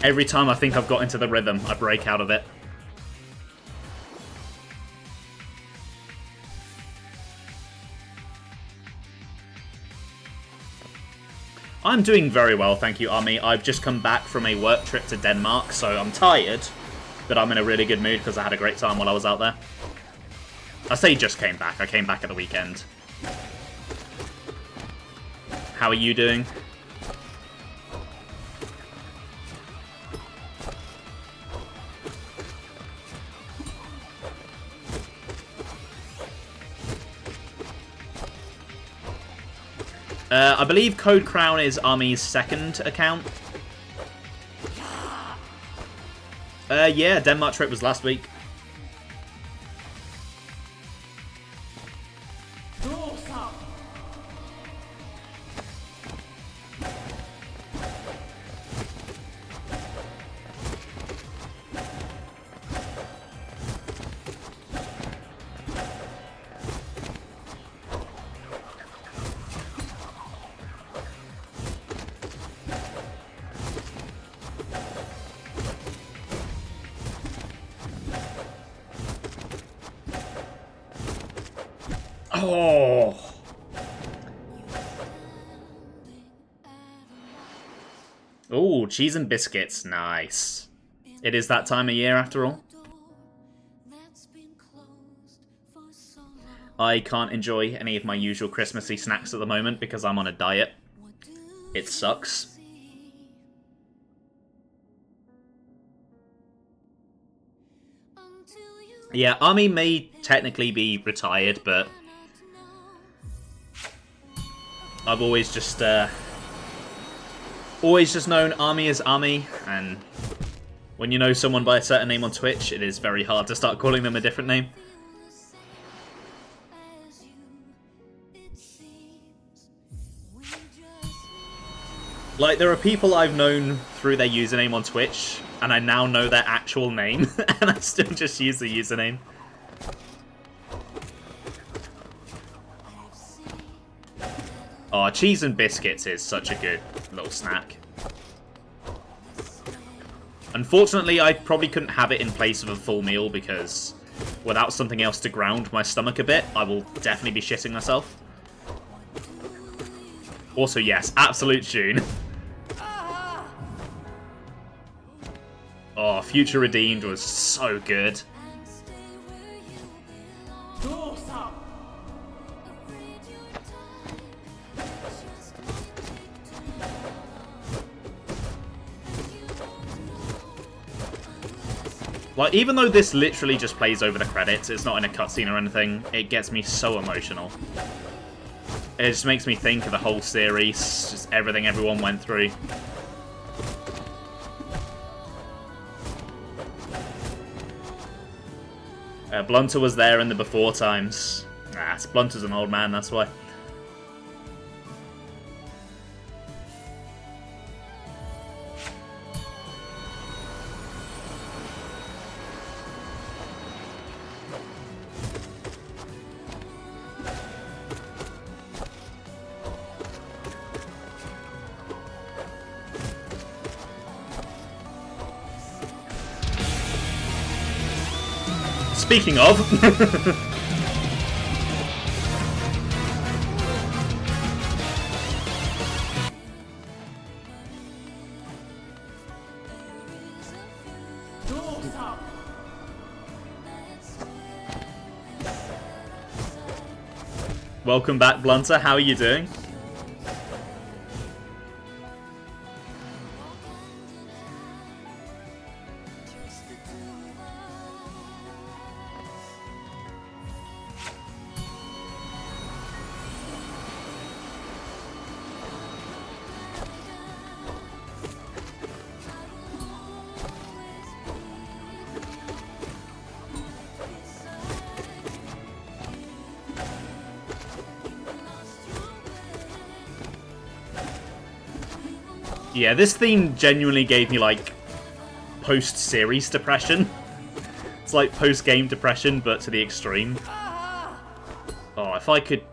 Every time I think I've got into the rhythm, I break out of it. I'm doing very well, thank you, Army. I've just come back from a work trip to Denmark, so I'm tired, but I'm in a really good mood because I had a great time while I was out there. I say just came back. I came back at the weekend. How are you doing? I believe Code Crown is Army's second account. Yeah, Denmark trip was last week. Oh. Oh, cheese and biscuits. Nice. It is that time of year after all. I can't enjoy any of my usual Christmassy snacks at the moment because I'm on a diet. It sucks. Yeah, Army may technically be retired, but I've always just known Army as Army, and when you know someone by a certain name on Twitch, it is very hard to start calling them a different name. Like, there are people I've known through their username on Twitch, and I now know their actual name, and I still just use the username. Oh, cheese and biscuits is such a good little snack. Unfortunately, I probably couldn't have it in place of a full meal because without something else to ground my stomach a bit, I will definitely be shitting myself. Also, yes, absolute tune. Oh, Future Redeemed was so good. Like, even though this literally just plays over the credits, it's not in a cutscene or anything, it gets me so emotional. It just makes me think of the whole series, just everything everyone went through. Blunter was there in the before times. Nah, Blunter's an old man, that's why. Speaking of... Welcome back, Blunter. How are you doing? Yeah, this theme genuinely gave me, like, post-series depression. It's like post-game depression, but to the extreme. Oh, if I could...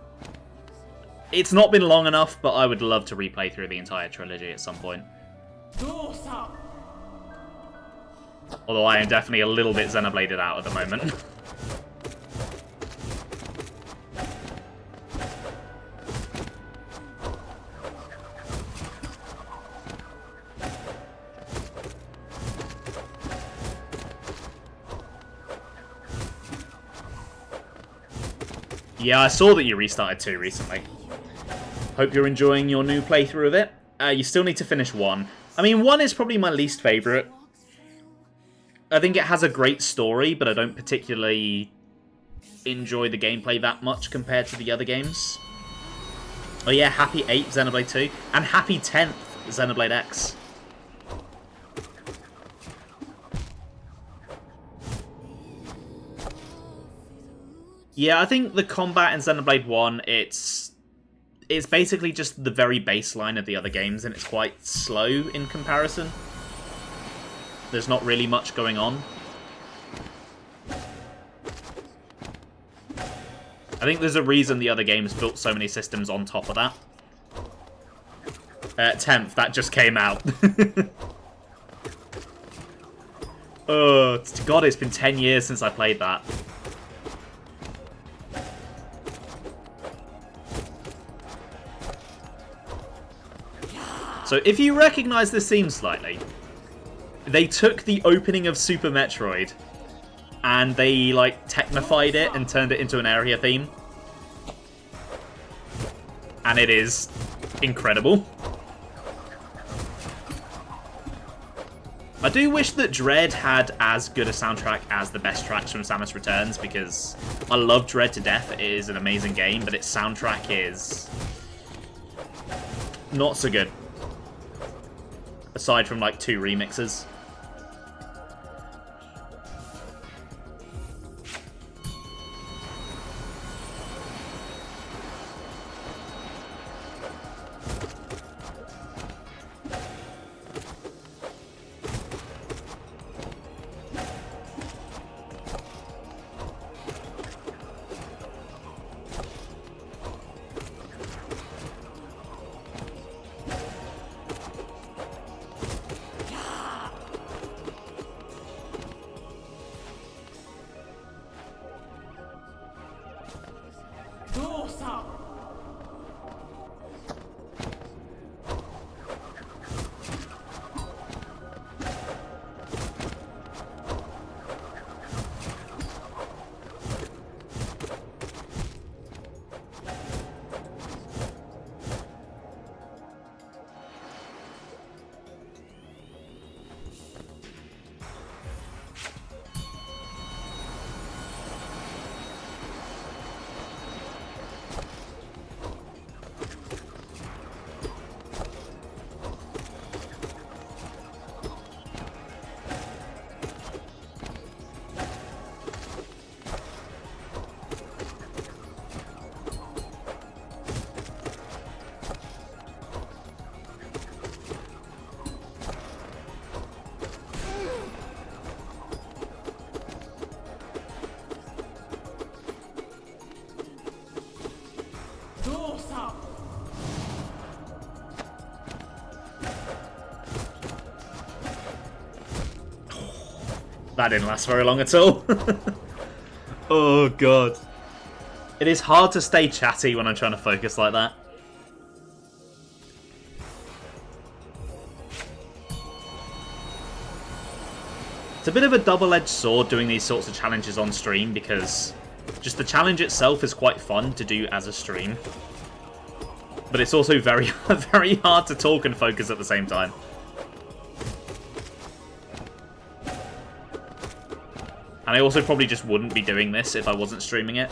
It's not been long enough, but I would love to replay through the entire trilogy at some point. Although I am definitely a little bit Xenobladed out at the moment. Yeah, I saw that you restarted 2 recently. Hope you're enjoying your new playthrough of it. You still need to finish 1. I mean, 1 is probably my least favourite. I think it has a great story, but I don't particularly enjoy the gameplay that much compared to the other games. Oh yeah, happy 8th Xenoblade 2, and happy 10th Xenoblade X. Yeah, I think the combat in Xenoblade 1, it's basically just the very baseline of the other games, and it's quite slow in comparison. There's not really much going on. I think there's a reason the other games built so many systems on top of that. 10th, that just came out. Oh, God, it's been 10 years since I played that. So if you recognise this theme slightly, they took the opening of Super Metroid and they, like, technified it and turned it into an area theme. And it is incredible. I do wish that Dread had as good a soundtrack as the best tracks from Samus Returns, because I love Dread to death. It is an amazing game, but its soundtrack is not so good. Aside from, like, 2 remixes. That didn't last very long at all. Oh, God. It is hard to stay chatty when I'm trying to focus like that. It's a bit of a double-edged sword doing these sorts of challenges on stream because just the challenge itself is quite fun to do as a stream. But it's also very, very hard to talk and focus at the same time. And I also probably just wouldn't be doing this if I wasn't streaming it.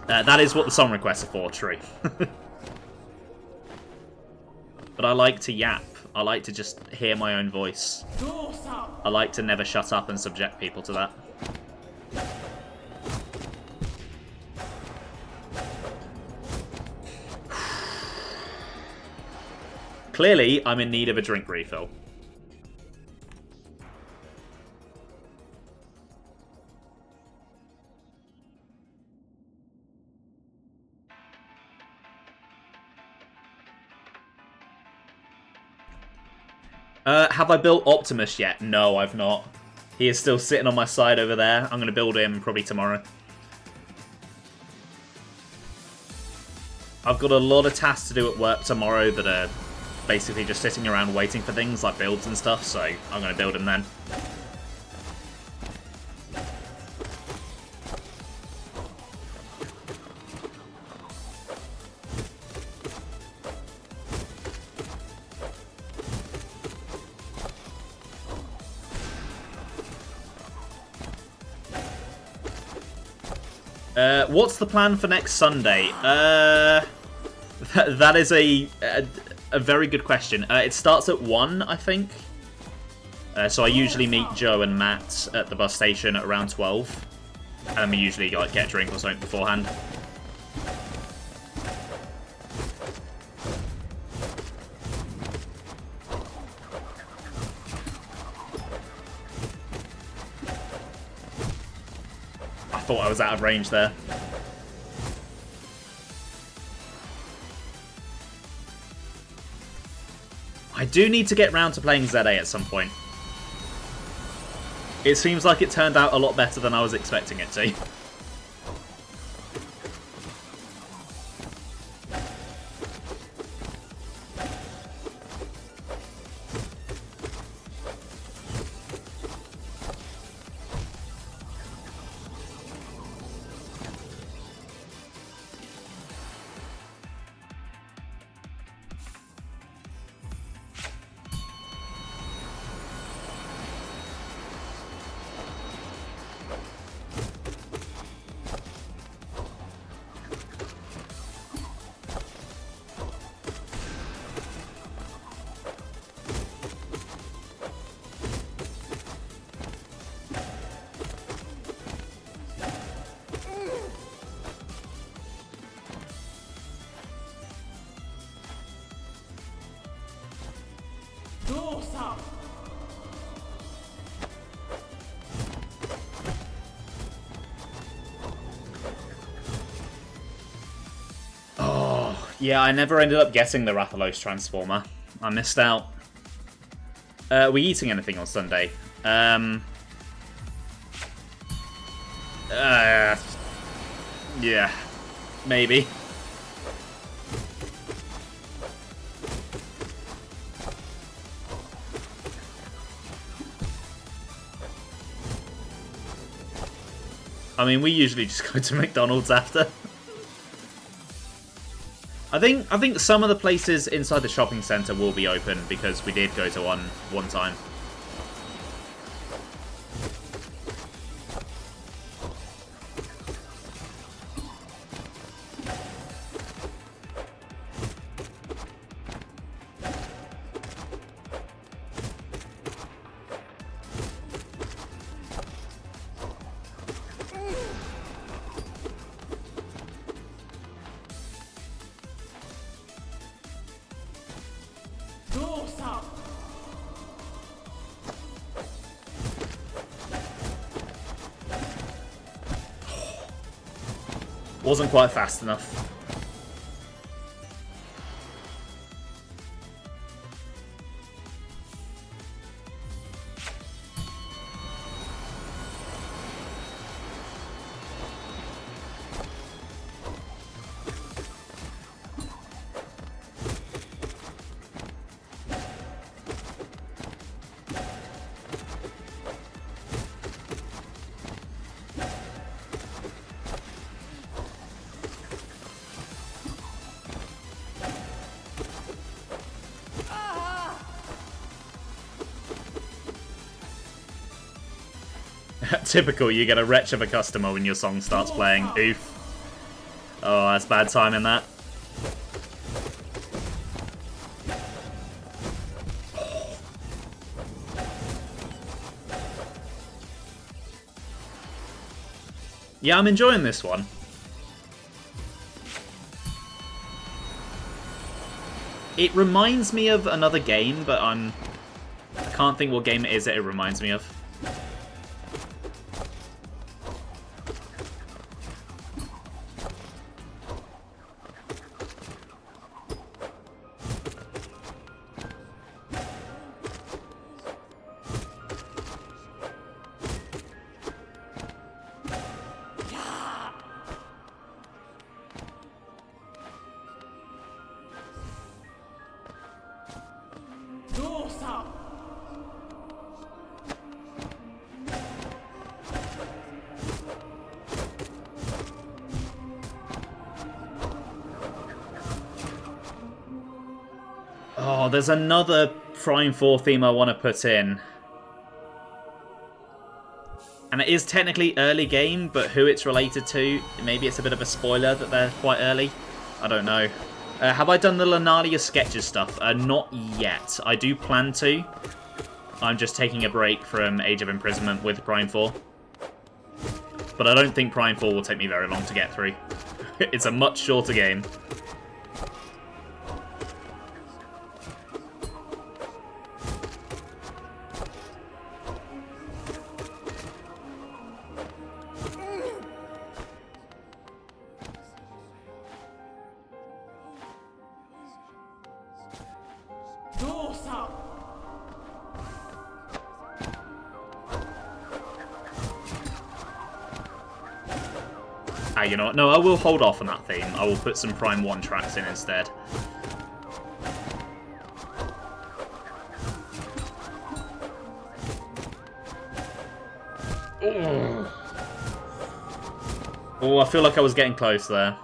That is what the song requests are for, true. But I like to yap. I like to just hear my own voice. I like to never shut up and subject people to that. Clearly, I'm in need of a drink refill. Have I built Optimus yet? No, I've not. He is still sitting on my side over there. I'm going to build him probably tomorrow. I've got a lot of tasks to do at work tomorrow that are basically just sitting around waiting for things like builds and stuff, so I'm going to build him then. What's the plan for next Sunday? That is a very good question. It starts at 1, I think. So I usually meet Joe and Matt at the bus station at around 12. And then we usually like get a drink or something beforehand. I thought I was out of range there. I do need to get round to playing ZA at some point. It seems like it turned out a lot better than I was expecting it to. Yeah, I never ended up getting the Rathalos Transformer. I missed out. Are we eating anything on Sunday? Yeah, maybe. I mean, we usually just go to McDonald's after. I think some of the places inside the shopping centre will be open because we did go to one time. Wasn't quite fast enough. Typical, you get a wretch of a customer when your song starts playing. Oof. Oh, that's bad timing, that. Yeah, I'm enjoying this one. It reminds me of another game, but I can't think what game it is that it reminds me of. Oh, there's another Prime 4 theme I want to put in. And it is technically early game, but who it's related to, maybe it's a bit of a spoiler that they're quite early. I don't know. Have I done the Lunaria sketches stuff? Not yet. I do plan to. I'm just taking a break from Age of Imprisonment with Prime 4. But I don't think Prime 4 will take me very long to get through. It's a much shorter game. You know what? No, I will hold off on that theme. I will put some Prime 1 tracks in instead. Oh, I feel like I was getting close there.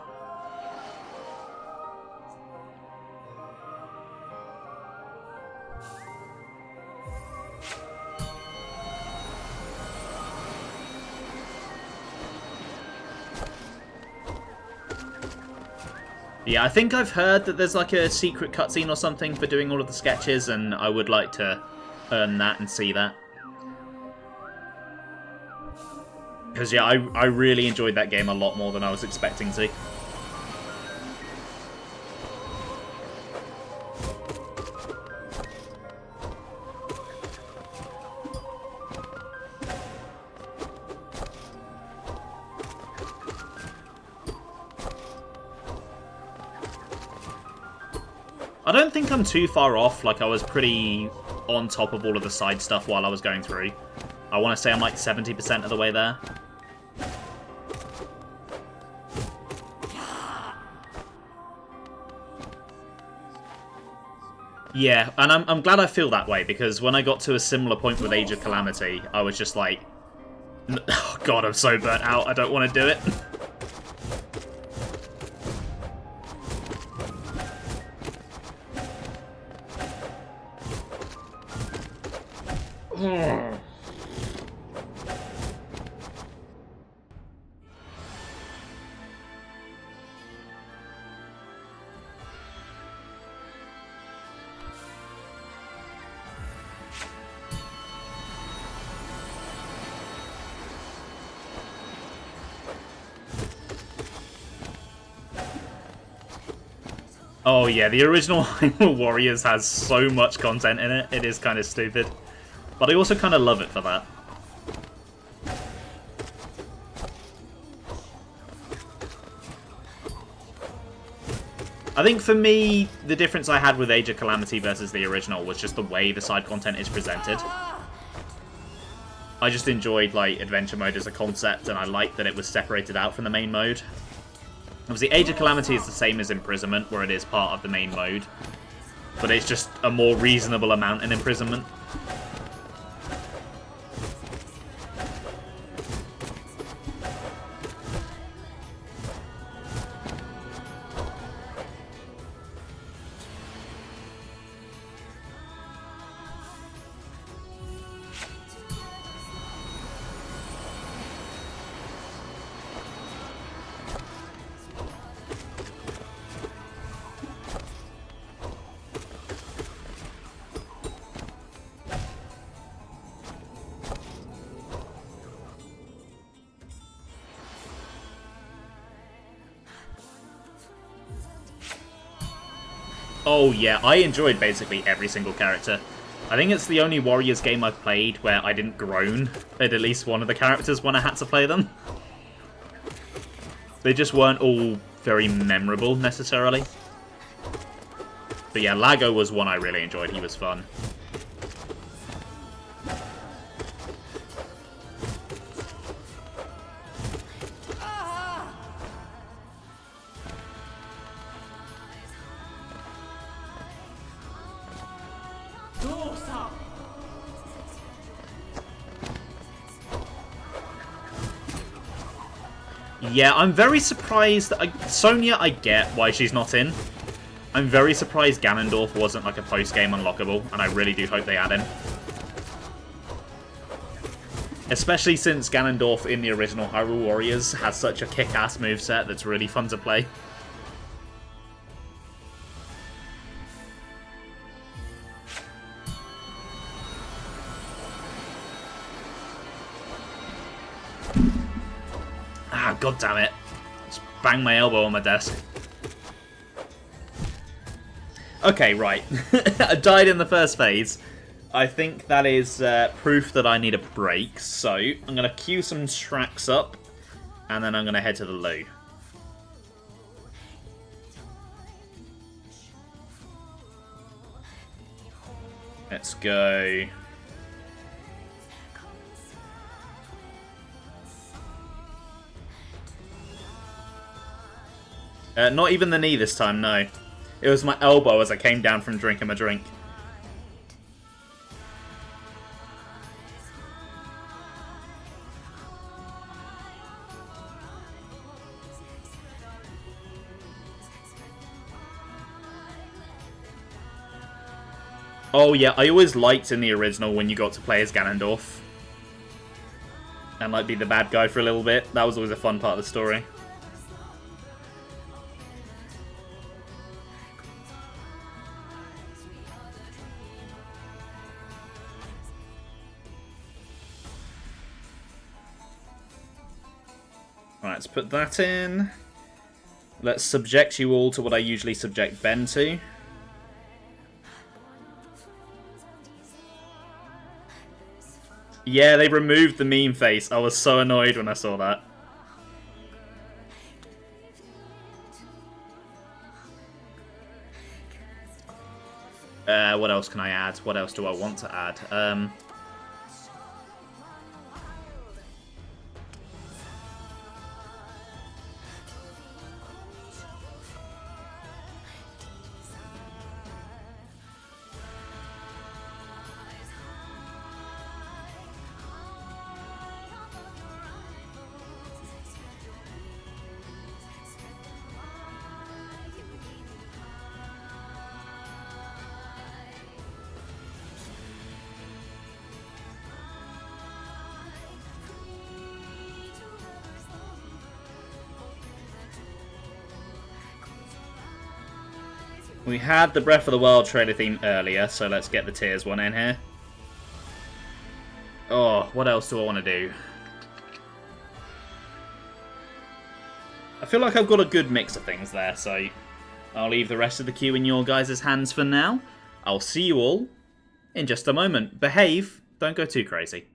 Yeah, I think I've heard that there's like a secret cutscene or something for doing all of the sketches, and I would like to earn that and see that. Because, yeah, I really enjoyed that game a lot more than I was expecting to. I don't think I'm too far off. Like, I was pretty on top of all of the side stuff while I was going through. I want to say I'm like 70% of the way there. Yeah, and I'm glad I feel that way, because when I got to a similar point with Age of Calamity, I was just like, oh god, I'm so burnt out, I don't want to do it. Oh yeah, the original Hyrule Warriors has so much content in it, it is kind of stupid. But I also kind of love it for that. I think for me, the difference I had with Age of Calamity versus the original was just the way the side content is presented. I just enjoyed like adventure mode as a concept, and I liked that it was separated out from the main mode. Obviously, Age of Calamity is the same as Imprisonment, where it is part of the main mode. But it's just a more reasonable amount in Imprisonment. Oh yeah, I enjoyed basically every single character. I think it's the only Warriors game I've played where I didn't groan at least one of the characters when I had to play them. They just weren't all very memorable, necessarily. But yeah, Lago was one I really enjoyed. He was fun. Yeah, I'm very surprised that Sonya, I get why she's not in. I'm very surprised Ganondorf wasn't like a post-game unlockable, and I really do hope they add him. Especially since Ganondorf in the original Hyrule Warriors has such a kick-ass moveset that's really fun to play. Ah, god damn it. Just bang my elbow on my desk. Okay, right. I died in the first phase. I think that is proof that I need a break, so I'm going to queue some tracks up, and then I'm going to head to the loo. Let's go. Not even the knee this time, no. It was my elbow as I came down from drinking my drink. Oh yeah, I always liked in the original when you got to play as Ganondorf. And like be the bad guy for a little bit. That was always a fun part of the story. Right, let's put that in. Let's subject you all to what I usually subject Ben to. Yeah, they removed the meme face. I was so annoyed when I saw that. What else can I add? What else do I want to add? We had the Breath of the Wild trailer theme earlier, so let's get the Tears one in here. Oh, what else do I want to do? I feel like I've got a good mix of things there, so I'll leave the rest of the queue in your guys' hands for now. I'll see you all in just a moment. Behave, don't go too crazy.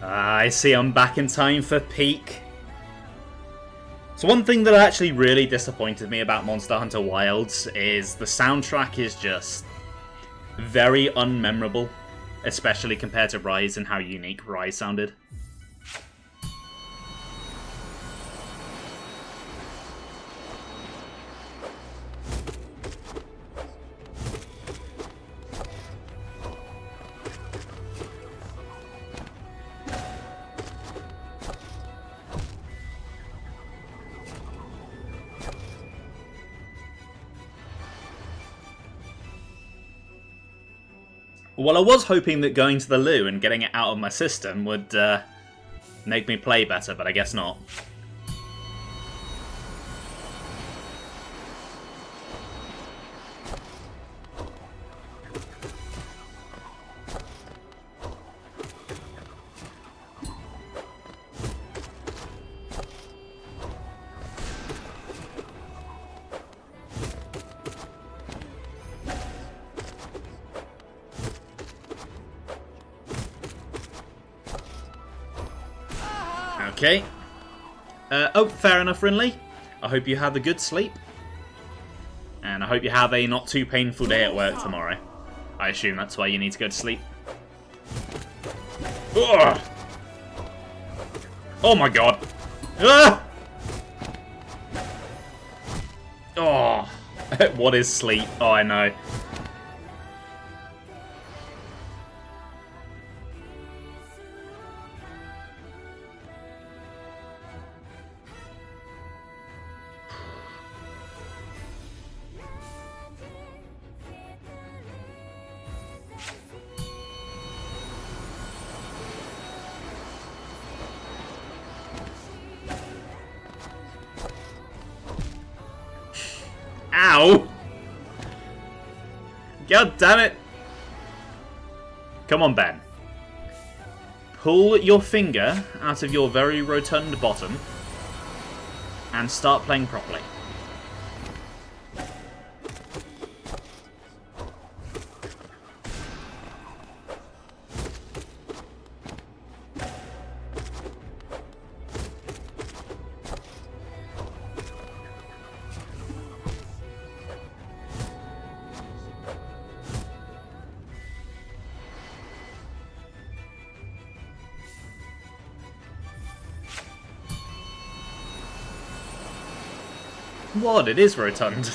I see I'm back in time for peak. So one thing that actually really disappointed me about Monster Hunter Wilds is the soundtrack is just very unmemorable, especially compared to Rise and how unique Rise sounded. Well, I was hoping that going to the loo and getting it out of my system would make me play better, but I guess not. Okay. Oh, fair enough, Rinley. I hope you have a good sleep. And I hope you have a not too painful day at work tomorrow. I assume that's why you need to go to sleep. Ugh. Oh my god. Ah! Oh. What is sleep? Oh, I know. Ow! God damn it! Come on, Ben. Pull your finger out of your very rotund bottom and start playing properly. What? It is rotund.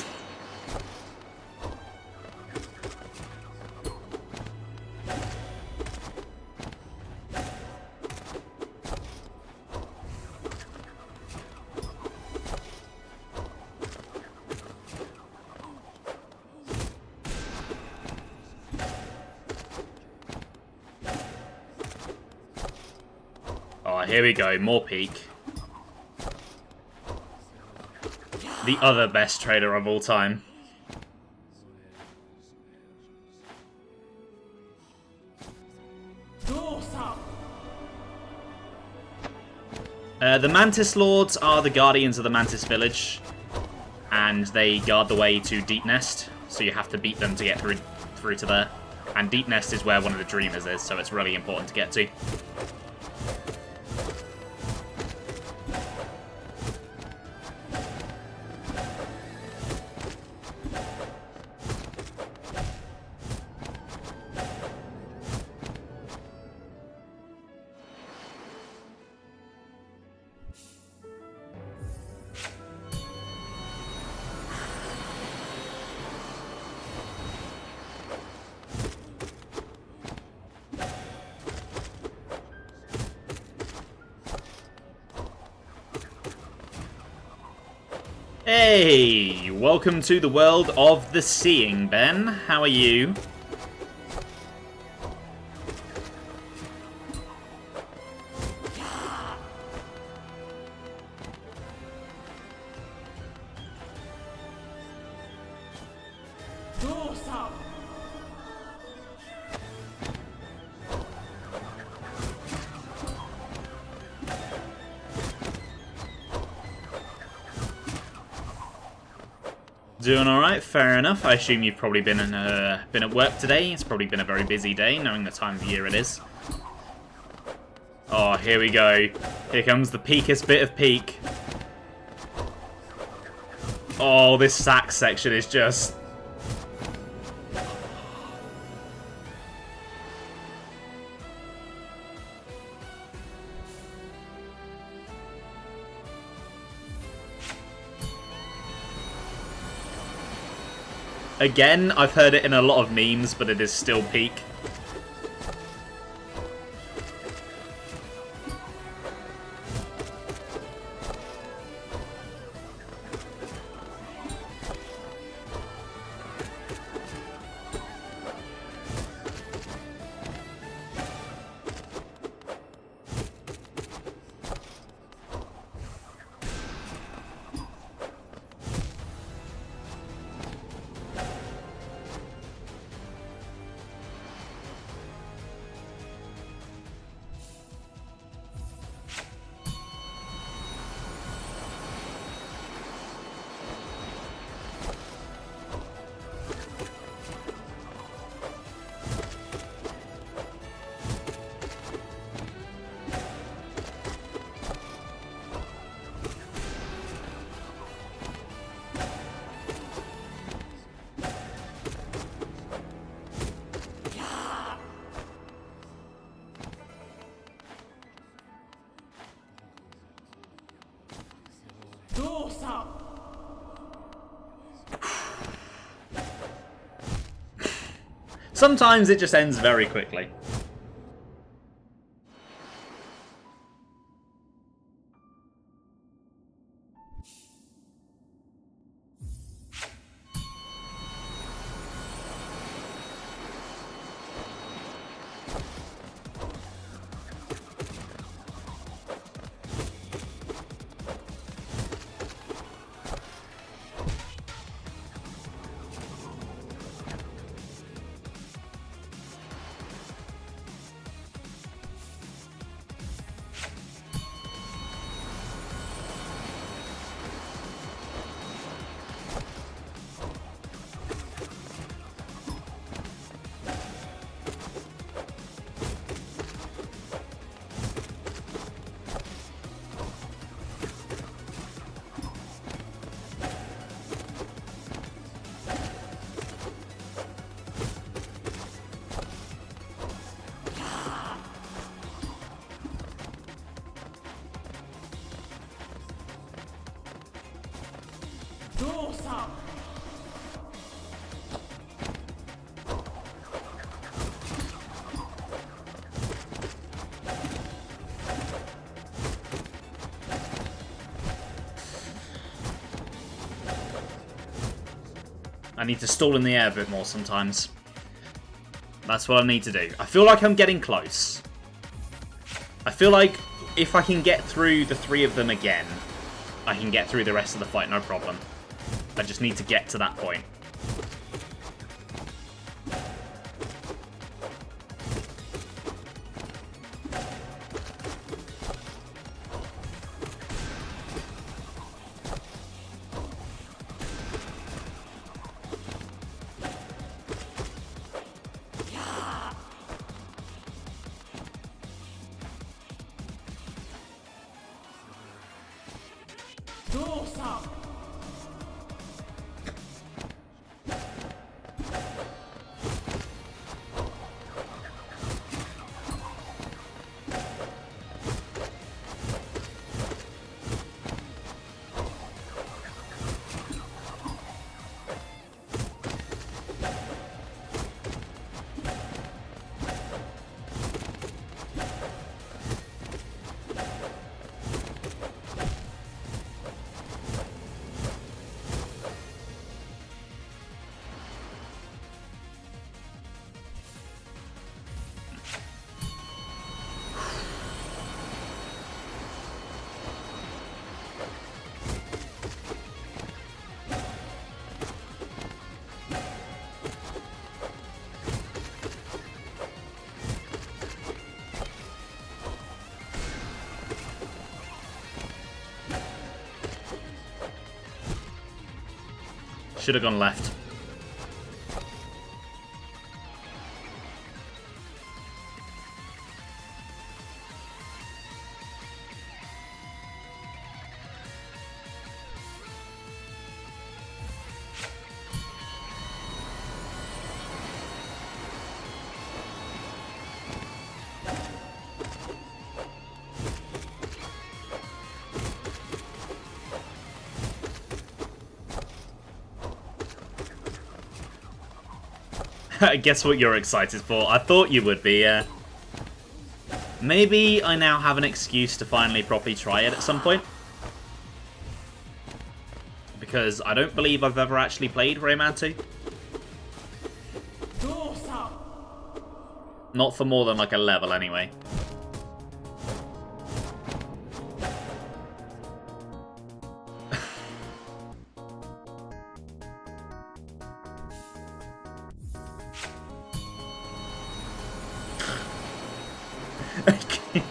Oh, here we go. More peak. The other best trader of all time. The Mantis Lords are the guardians of the Mantis Village, and they guard the way to Deep Nest, so you have to beat them to get through to there. And Deep Nest is where one of the Dreamers is, so it's really important to get to. Hey, welcome to the world of the Seeing, Ben. How are you? Doing alright, fair enough. I assume you've probably been at work today. It's probably been a very busy day, knowing the time of year it is. Oh, here we go. Here comes the peakest bit of peak. Oh, this sack section is just... Again, I've heard it in a lot of memes, but it is still peak. Sometimes it just ends very quickly. I need to stall in the air a bit more sometimes. That's what I need to do. I feel like I'm getting close. I feel like if I can get through the 3 of them again, I can get through the rest of the fight, no problem. I just need to get to that point. Should have gone left. Guess what you're excited for? I thought you would be, yeah. Maybe I now have an excuse to finally properly try it at some point. Because I don't believe I've ever actually played Rayman 2. Not for more than like a level, anyway.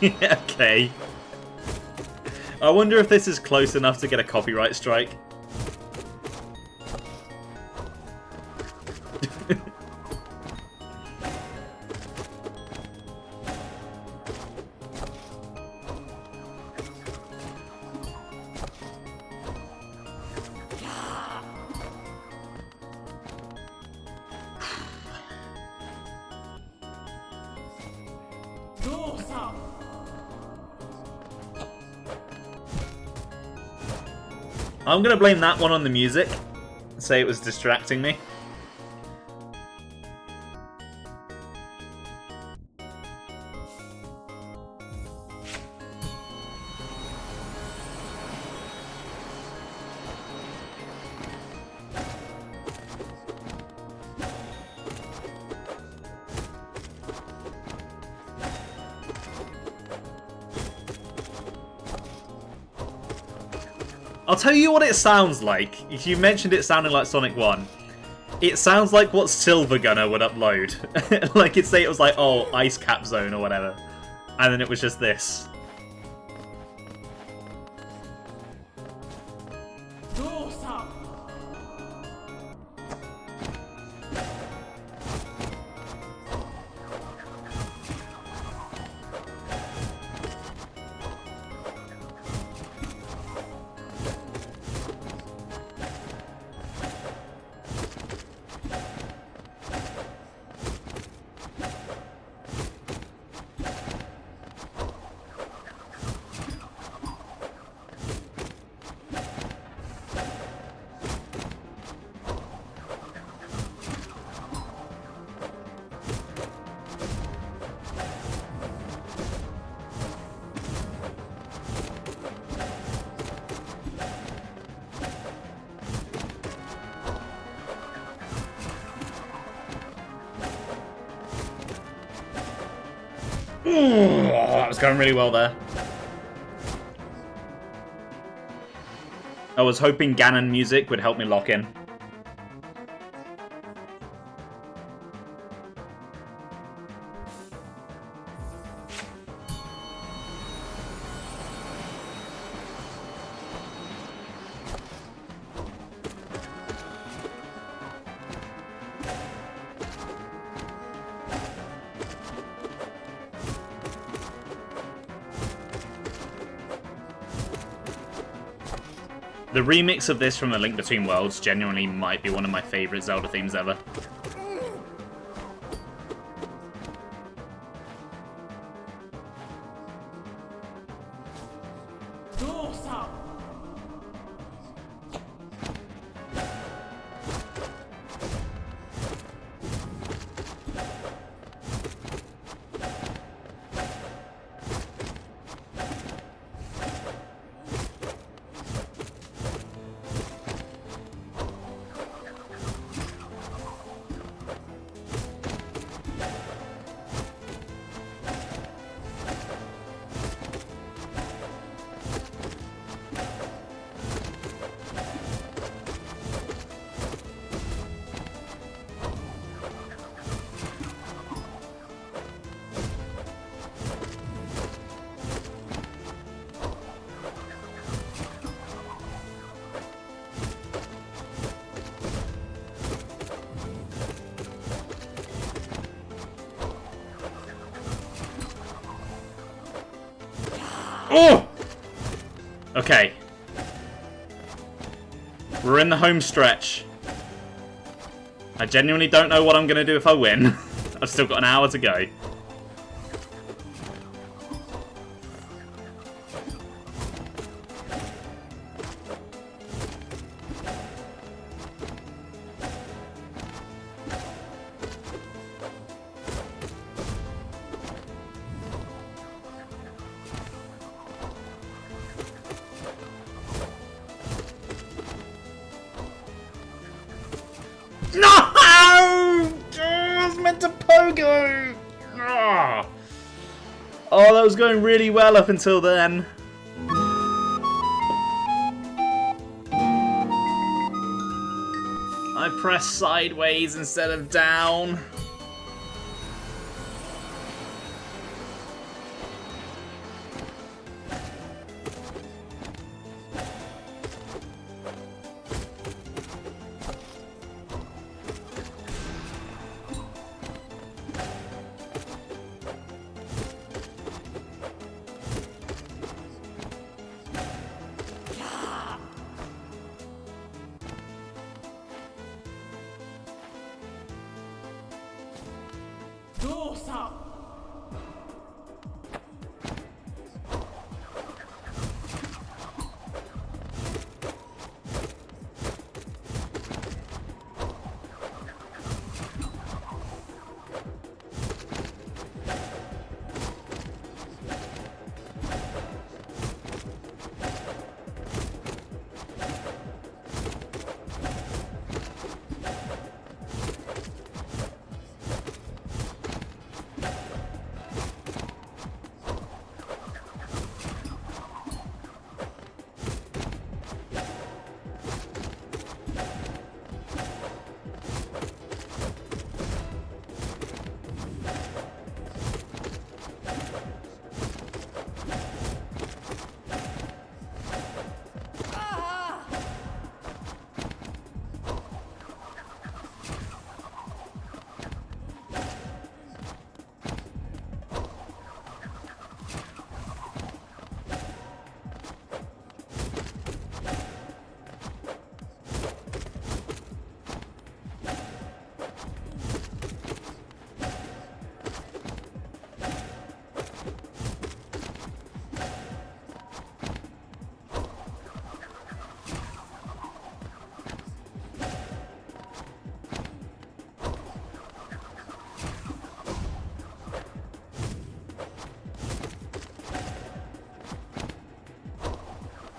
Okay. I wonder if this is close enough to get a copyright strike. I'm gonna blame that one on the music. Say it was distracting me. I'll tell you what it sounds like. If you mentioned it sounding like Sonic 1, it sounds like what Silver Gunner would upload. Like, it'd say it was like, oh, Ice Cap Zone or whatever. And then it was just this. Ooh, that was going really well there. I was hoping Ganon music would help me lock in. The remix of this from A Link Between Worlds genuinely might be one of my favourite Zelda themes ever. Oh! Okay. We're in the home stretch. I genuinely don't know what I'm going to do if I win. I've still got an hour to go. go! Ah. Oh, that was going really well up until then. I pressed sideways instead of down.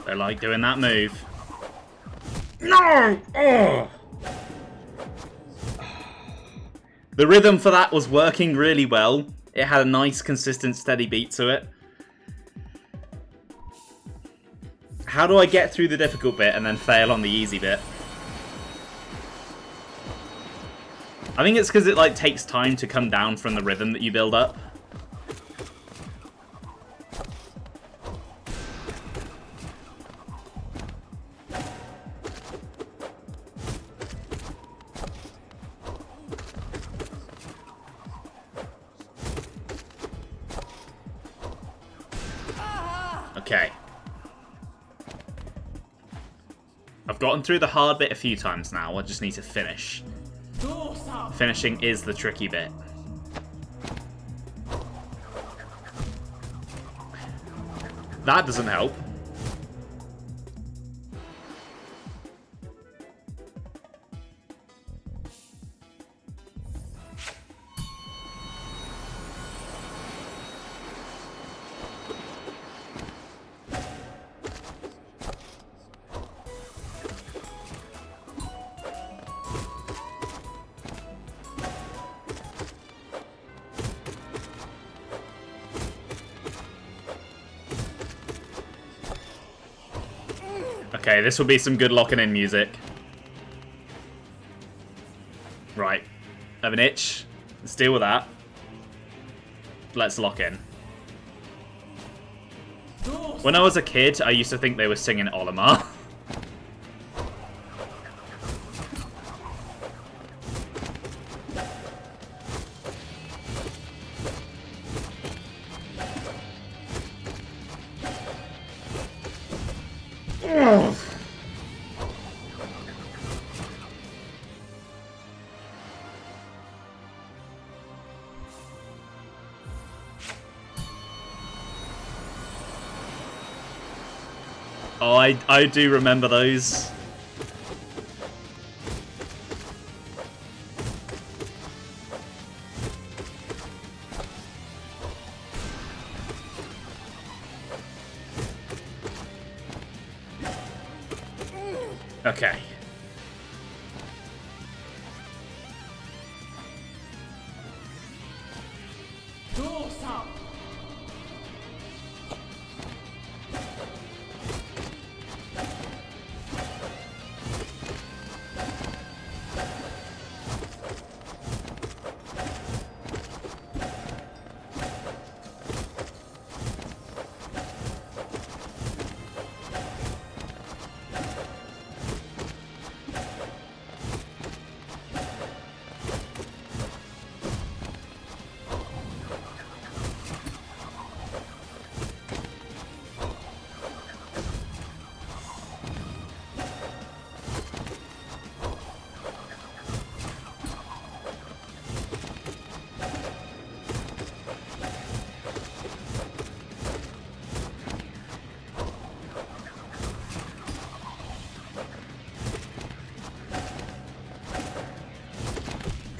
I like doing that move. No! Oh! The rhythm for that was working really well. It had a nice, consistent, steady beat to it. How do I get through the difficult bit and then fail on the easy bit? I think it's because it like takes time to come down from the rhythm that you build up. Okay. I've gotten through the hard bit a few times now. I just need to finish. Finishing is the tricky bit. That doesn't help. Okay, this will be some good locking in music. Right. I have an itch. Let's deal with that. Let's lock in. When I was a kid, I used to think they were singing Olimar. Oh, I do remember those. Okay.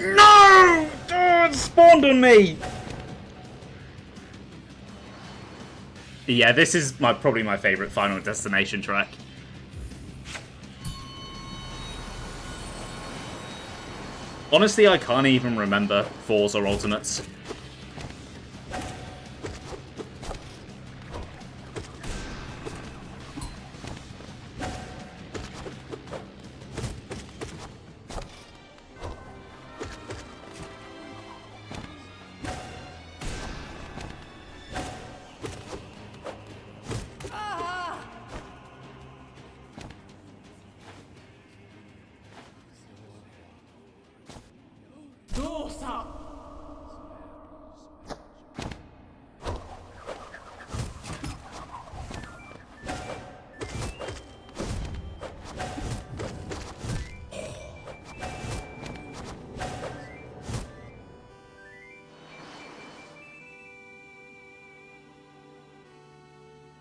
No! Oh, it spawned on me! Yeah, this is probably my favourite Final Destination track. Honestly, I can't even remember Forza Ultimates.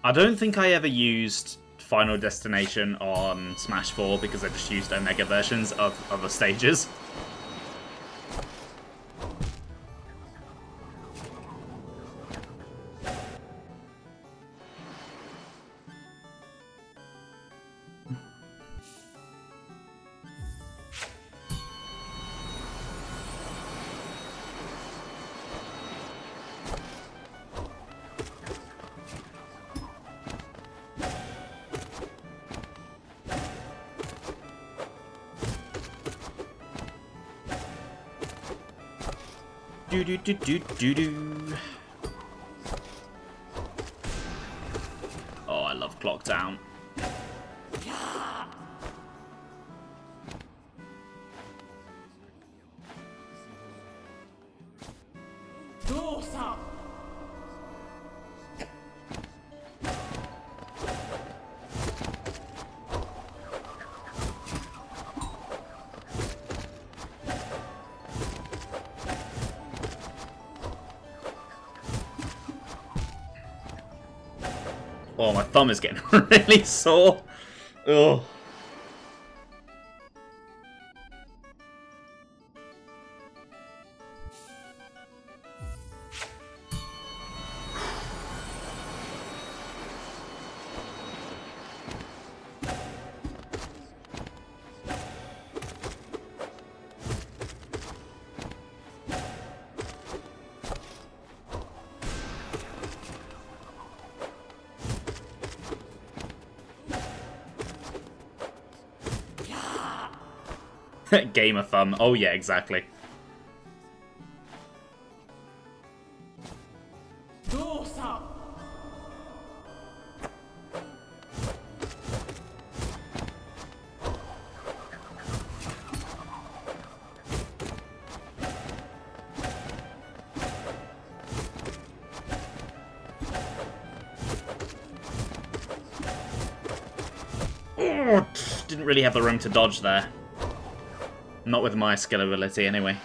I don't think I ever used Final Destination on Smash 4 because I just used Omega versions of other stages. Do do do do do do. Oh, I love Clock Town. Oh, my thumb is getting really sore. Ugh. Gamer thumb. Oh yeah, exactly. Oh, didn't really have the room to dodge there. Not with my skill ability, anyway.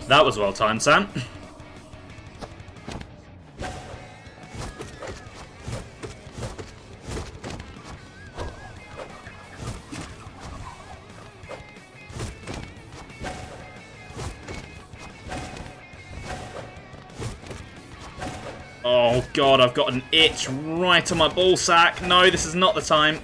That was well timed, Sam. Oh god, I've got an itch right on my ballsack. No, this is not the time.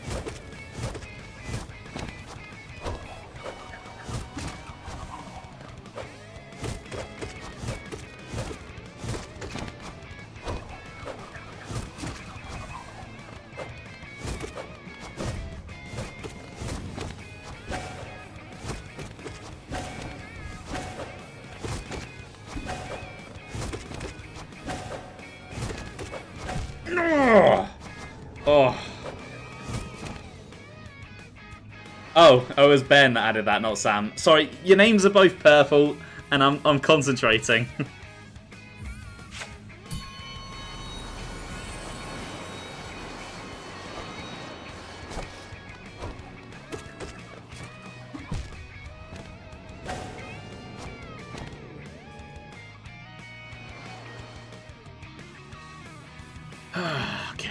Oh. Oh. Oh, it was Ben that added that, not Sam. Sorry, your names are both purple, and I'm concentrating. Okay.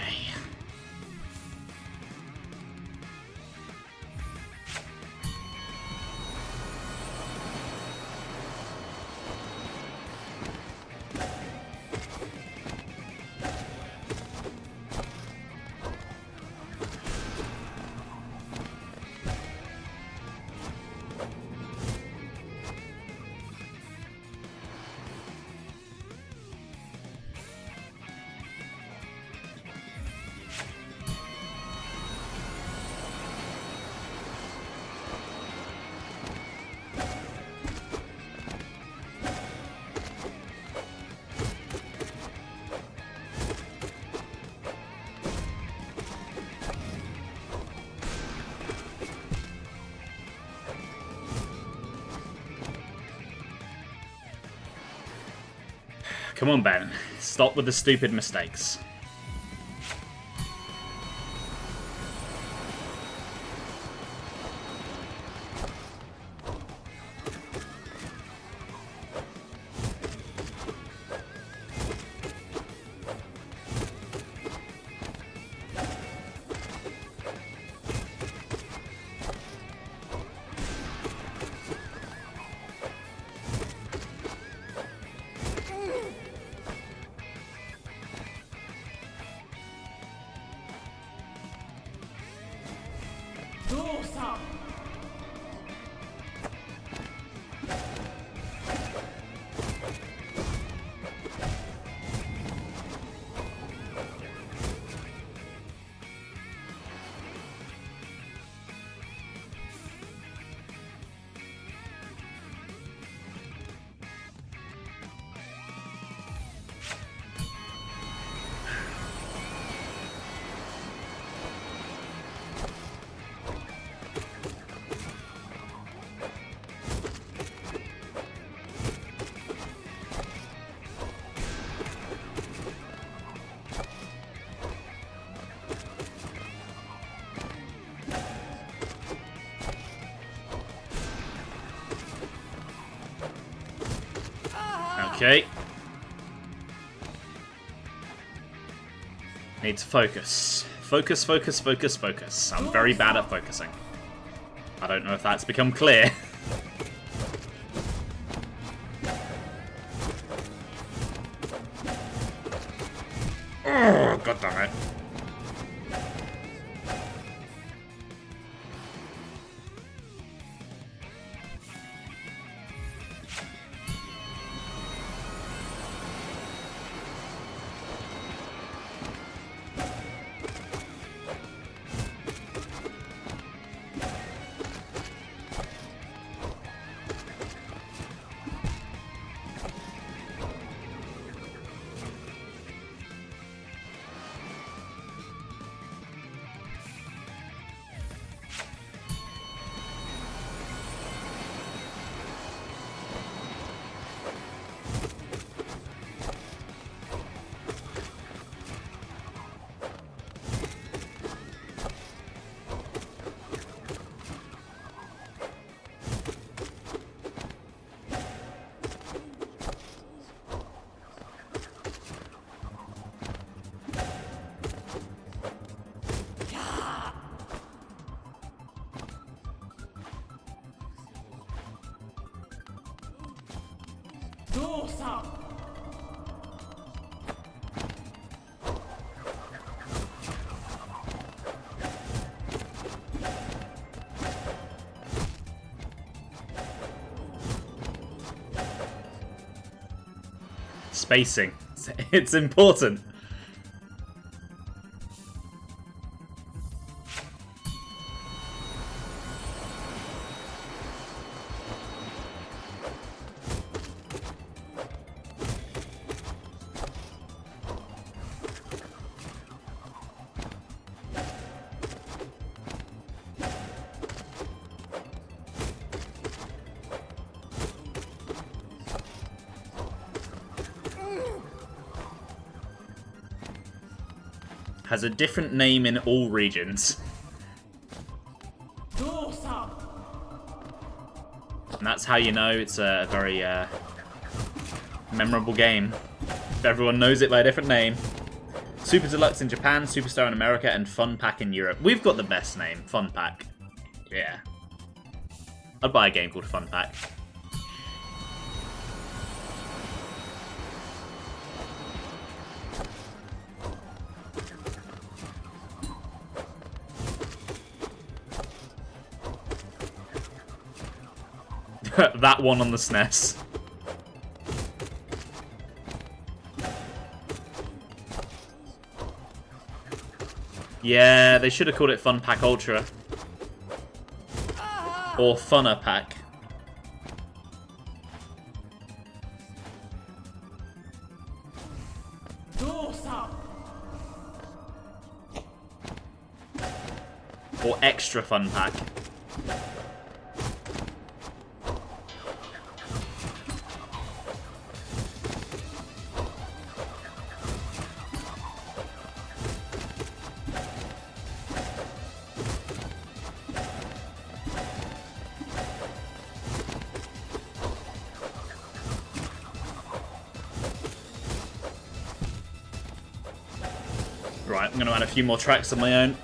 Come on, Ben. Stop with the stupid mistakes. Okay. Need to focus. Focus, focus, focus, focus. I'm very bad at focusing. I don't know if that's become clear. Oh, god damn it. Spacing. It's important. has a different name in all regions. And that's how you know it's a very memorable game. Everyone knows it by a different name. Super Deluxe in Japan, Superstar in America, and Fun Pack in Europe. We've got the best name, Fun Pack. Yeah. I'd buy a game called Fun Pack. That one on the SNES. Yeah, they should have called it Fun Pack Ultra. Or Funner Pack. Or Extra Fun Pack. Right, I'm going to add a few more tracks of my own.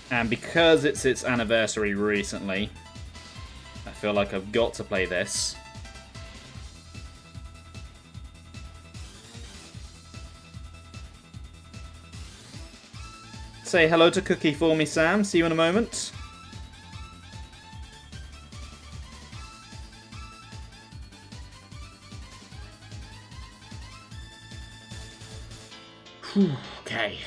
And because it's its anniversary recently, I feel like I've got to play this. Say hello to Cookie for me, Sam. See you in a moment. Whew, okay.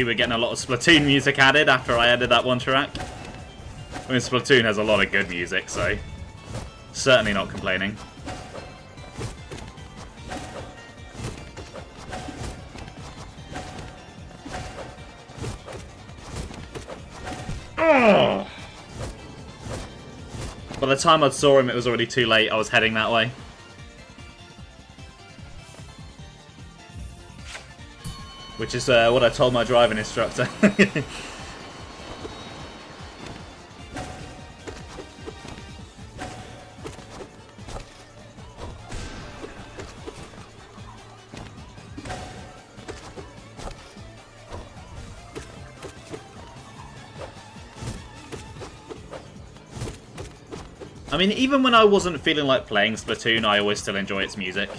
see we're getting a lot of Splatoon music added after I added that one track. I mean, Splatoon has a lot of good music, so certainly not complaining. Ugh. By the time I saw him, it was already too late. I was heading that way. Which is what I told my driving instructor. I mean, even when I wasn't feeling like playing Splatoon, I always still enjoy its music.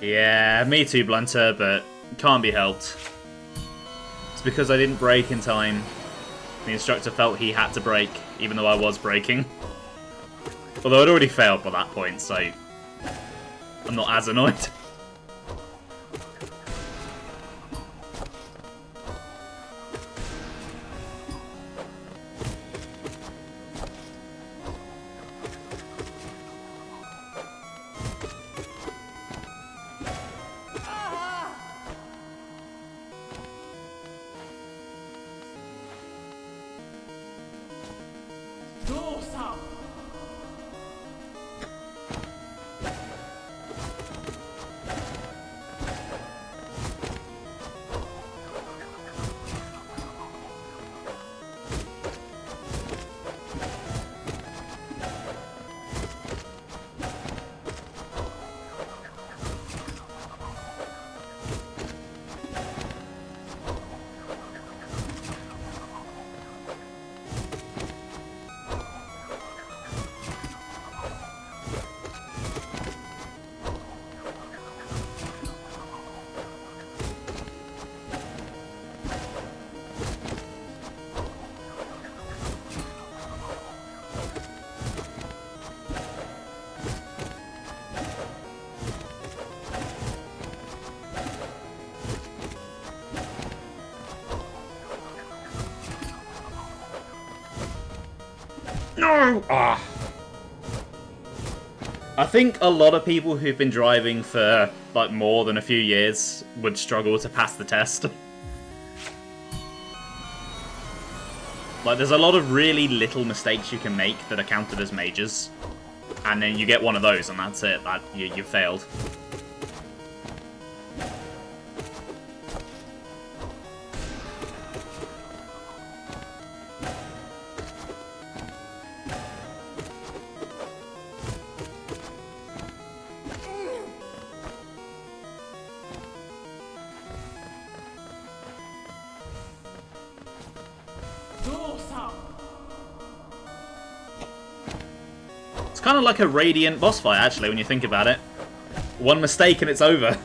Yeah, me too, Blunter, but can't be helped. It's because I didn't brake in time. The instructor felt he had to brake, even though I was braking. Although I'd already failed by that point, so I'm not as annoyed. No! Ah. I think a lot of people who've been driving for like more than a few years would struggle to pass the test. Like, there's a lot of really little mistakes you can make that are counted as majors, and then you get one of those, and that's it. That you failed. It's kind of like a Radiant boss fight, actually, when you think about it. One mistake and it's over.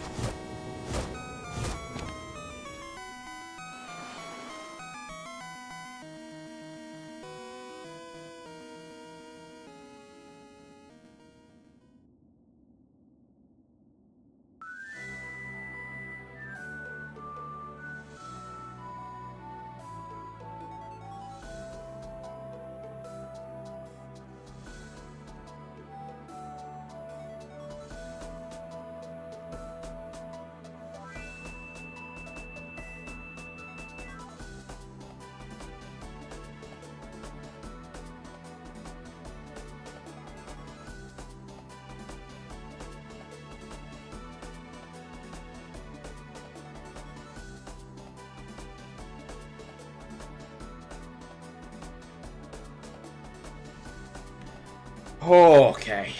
Okay.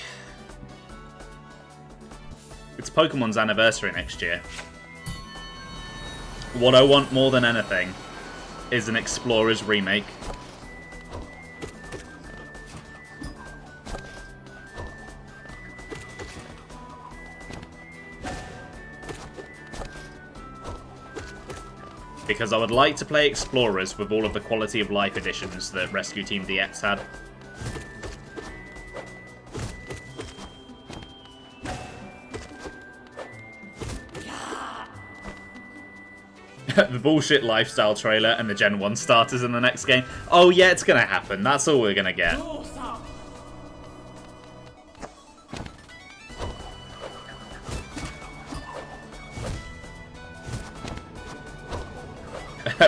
It's Pokemon's anniversary next year. What I want more than anything is an Explorers remake. Because I would like to play Explorers with all of the quality of life additions that Rescue Team DX had. The bullshit lifestyle trailer and the Gen 1 starters in the next game. Oh yeah, it's gonna happen. That's all we're gonna get.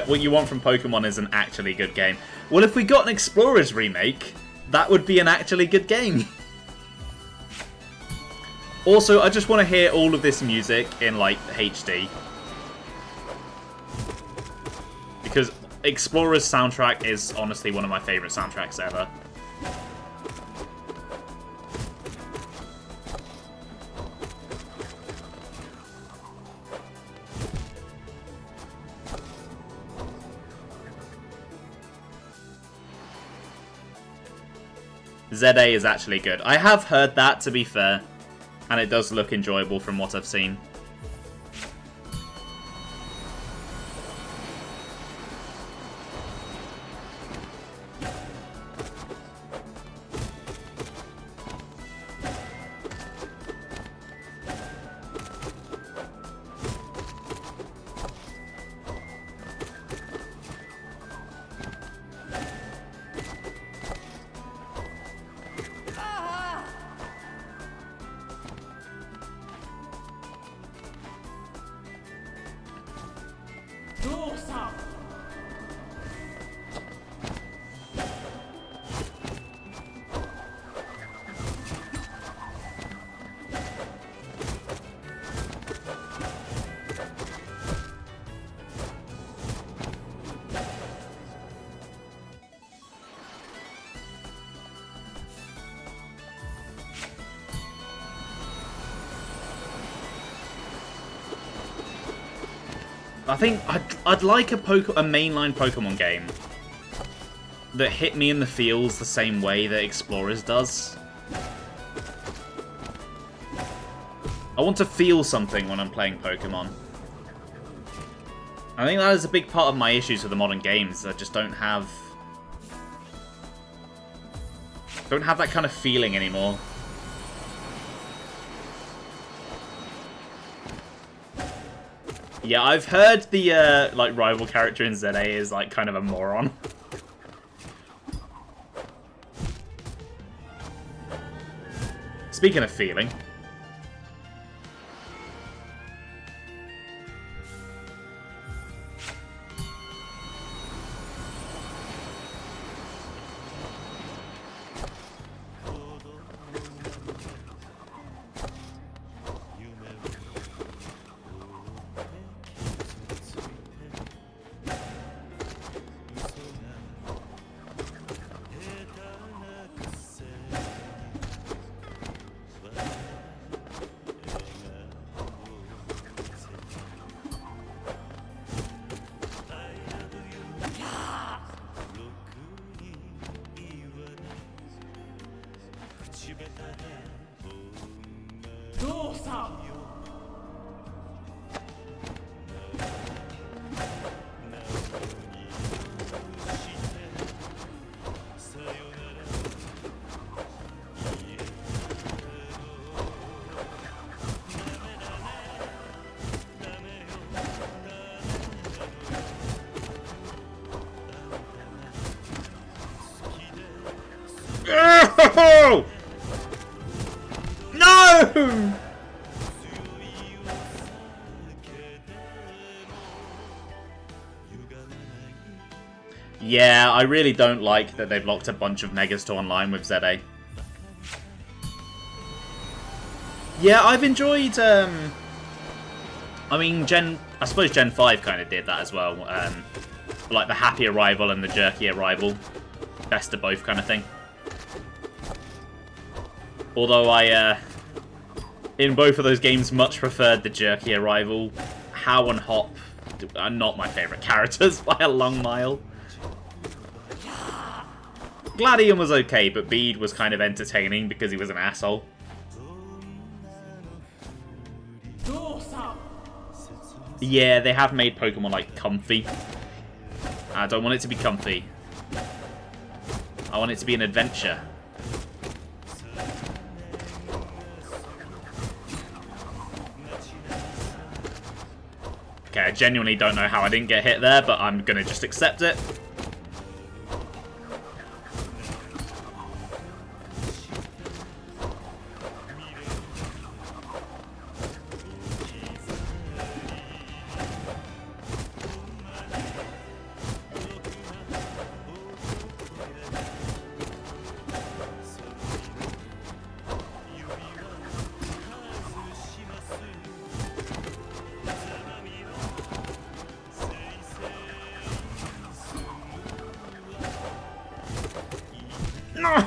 What you want from Pokemon is an actually good game. Well, if we got an Explorers remake, that would be an actually good game. Also, I just want to hear all of this music in, like, HD. Because Explorers soundtrack is honestly one of my favourite soundtracks ever. ZA is actually good. I have heard that, to be fair, and it does look enjoyable from what I've seen. I think I'd like a mainline Pokemon game that hit me in the feels the same way that Explorers does. I want to feel something when I'm playing Pokemon. I think that is a big part of my issues with the modern games. I just don't have that kind of feeling anymore. Yeah, I've heard the like rival character in ZA is like kind of a moron. Speaking of feeling. No! Yeah, I really don't like that they've locked a bunch of Megas to online with ZA. Yeah, I've enjoyed, I mean, I suppose Gen 5 kind of did that as well. Like the happy arrival and the jerky arrival. Best of both kind of thing. Although I, in both of those games, much preferred the jerky arrival. How and Hop are not my favourite characters by a long mile. Gladion was okay, but Bede was kind of entertaining because he was an asshole. Yeah, they have made Pokemon, like, comfy. I don't want it to be comfy. I want it to be an adventure. Okay, I genuinely don't know how I didn't get hit there, but I'm gonna just accept it.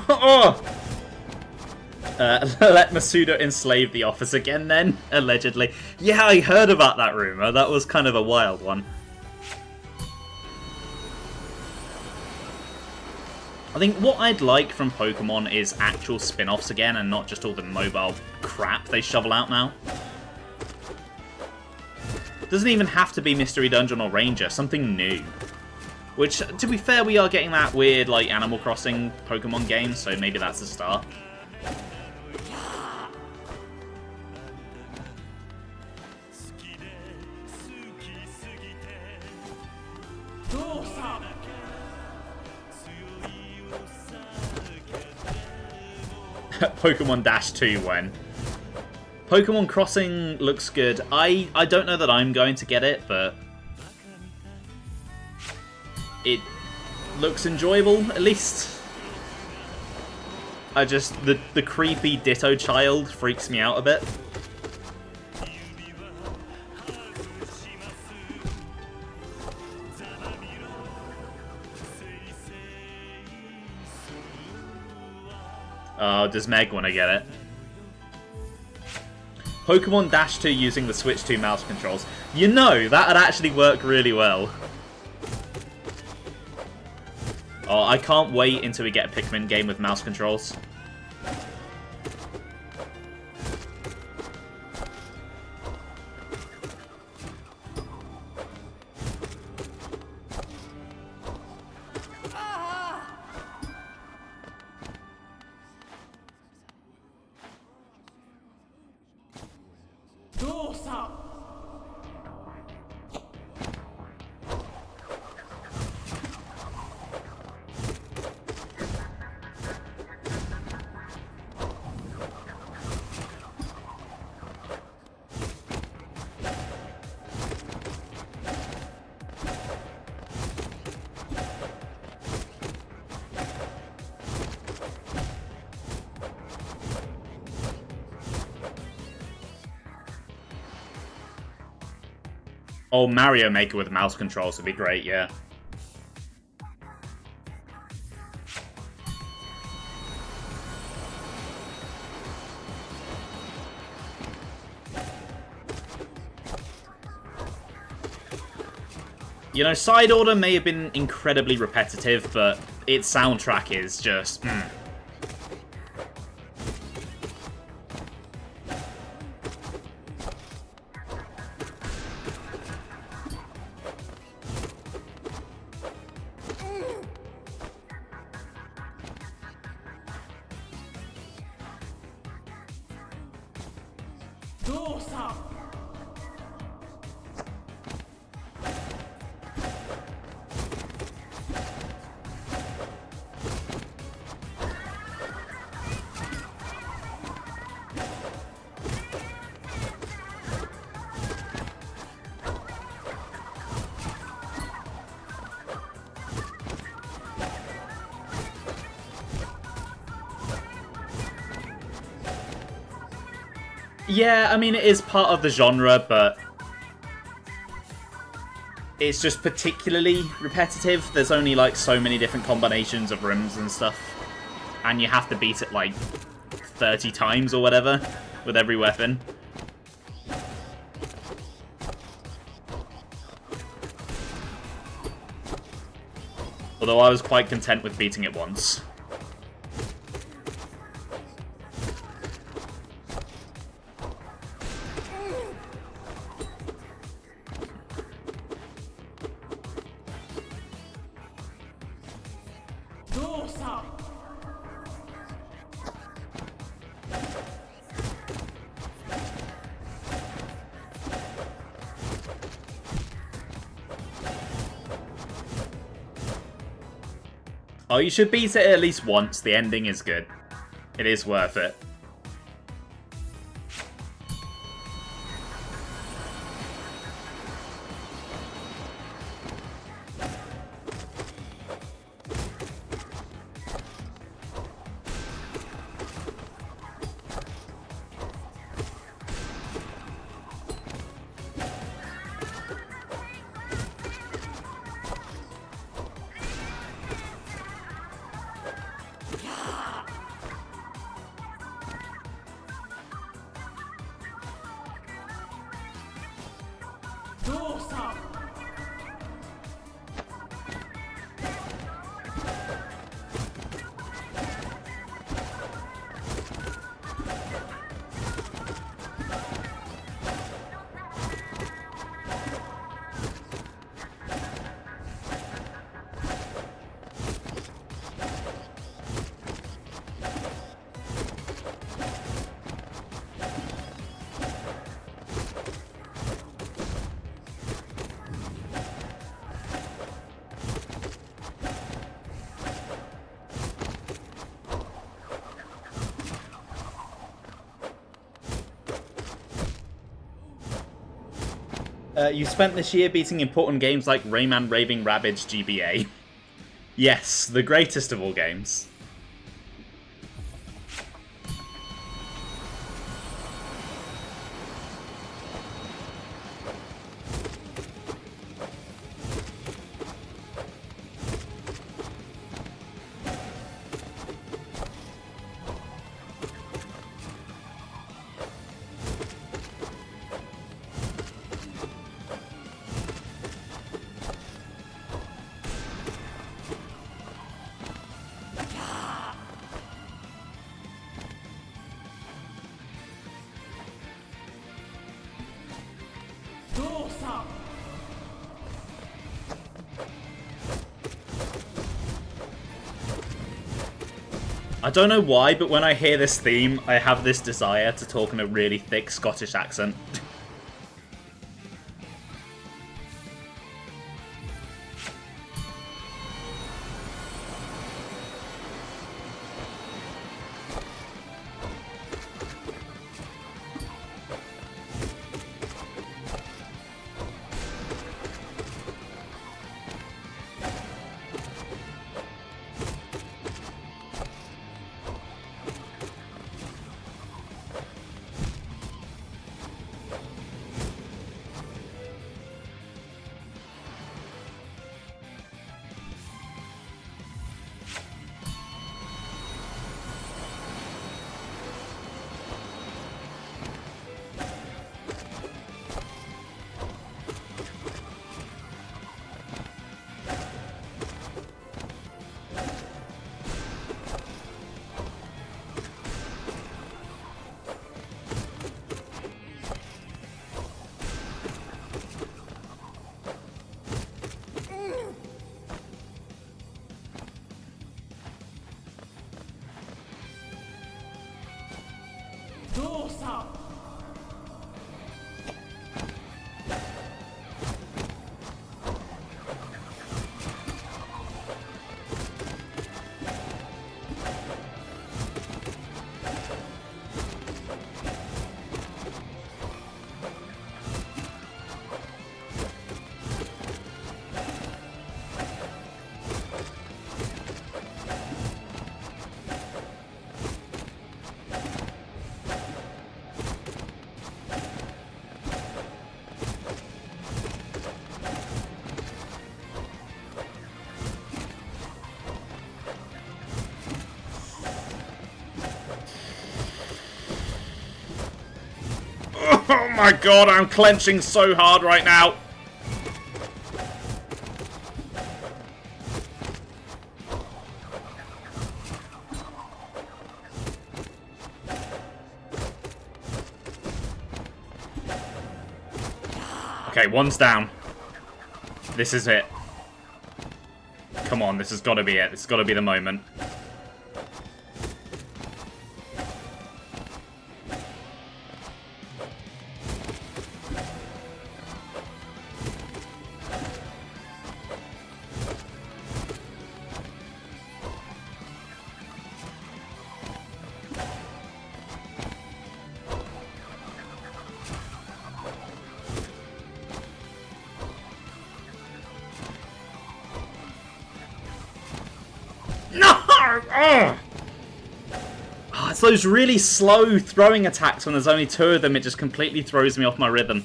Oh! Let Masuda enslave the office again then, allegedly. Yeah, I heard about that rumour. That was kind of a wild one. I think what I'd like from Pokemon is actual spin-offs again and not just all the mobile crap they shovel out now. Doesn't even have to be Mystery Dungeon or Ranger, something new. Which, to be fair, we are getting that weird, like, Animal Crossing Pokemon game, so maybe that's the start. Pokemon Dash 2 when? Pokemon Crossing looks good. I don't know that I'm going to get it, but it looks enjoyable, at least. The creepy Ditto child freaks me out a bit. Oh, does Meg want to get it? Pokemon Dash 2 using the Switch 2 mouse controls. You know, that would actually work really well. Oh, I can't wait until we get a Pikmin game with mouse controls. Oh, Mario Maker with mouse controls would be great, yeah. You know, Side Order may have been incredibly repetitive, but its soundtrack is just... Yeah, I mean, it is part of the genre, but it's just particularly repetitive. There's only, like, so many different combinations of rooms and stuff, and you have to beat it, like, 30 times or whatever with every weapon. Although I was quite content with beating it once. Oh, you should beat it at least once. The ending is good. It is worth it. You spent this year beating important games like Rayman Raving Rabbids GBA. Yes, the greatest of all games. I don't know why, but when I hear this theme, I have this desire to talk in a really thick Scottish accent. Oh my god, I'm clenching so hard right now. Okay, one's down. This is it. Come on, this has got to be it. This has got to be the moment. No! Oh, it's those really slow throwing attacks when there's only two of them. It just completely throws me off my rhythm.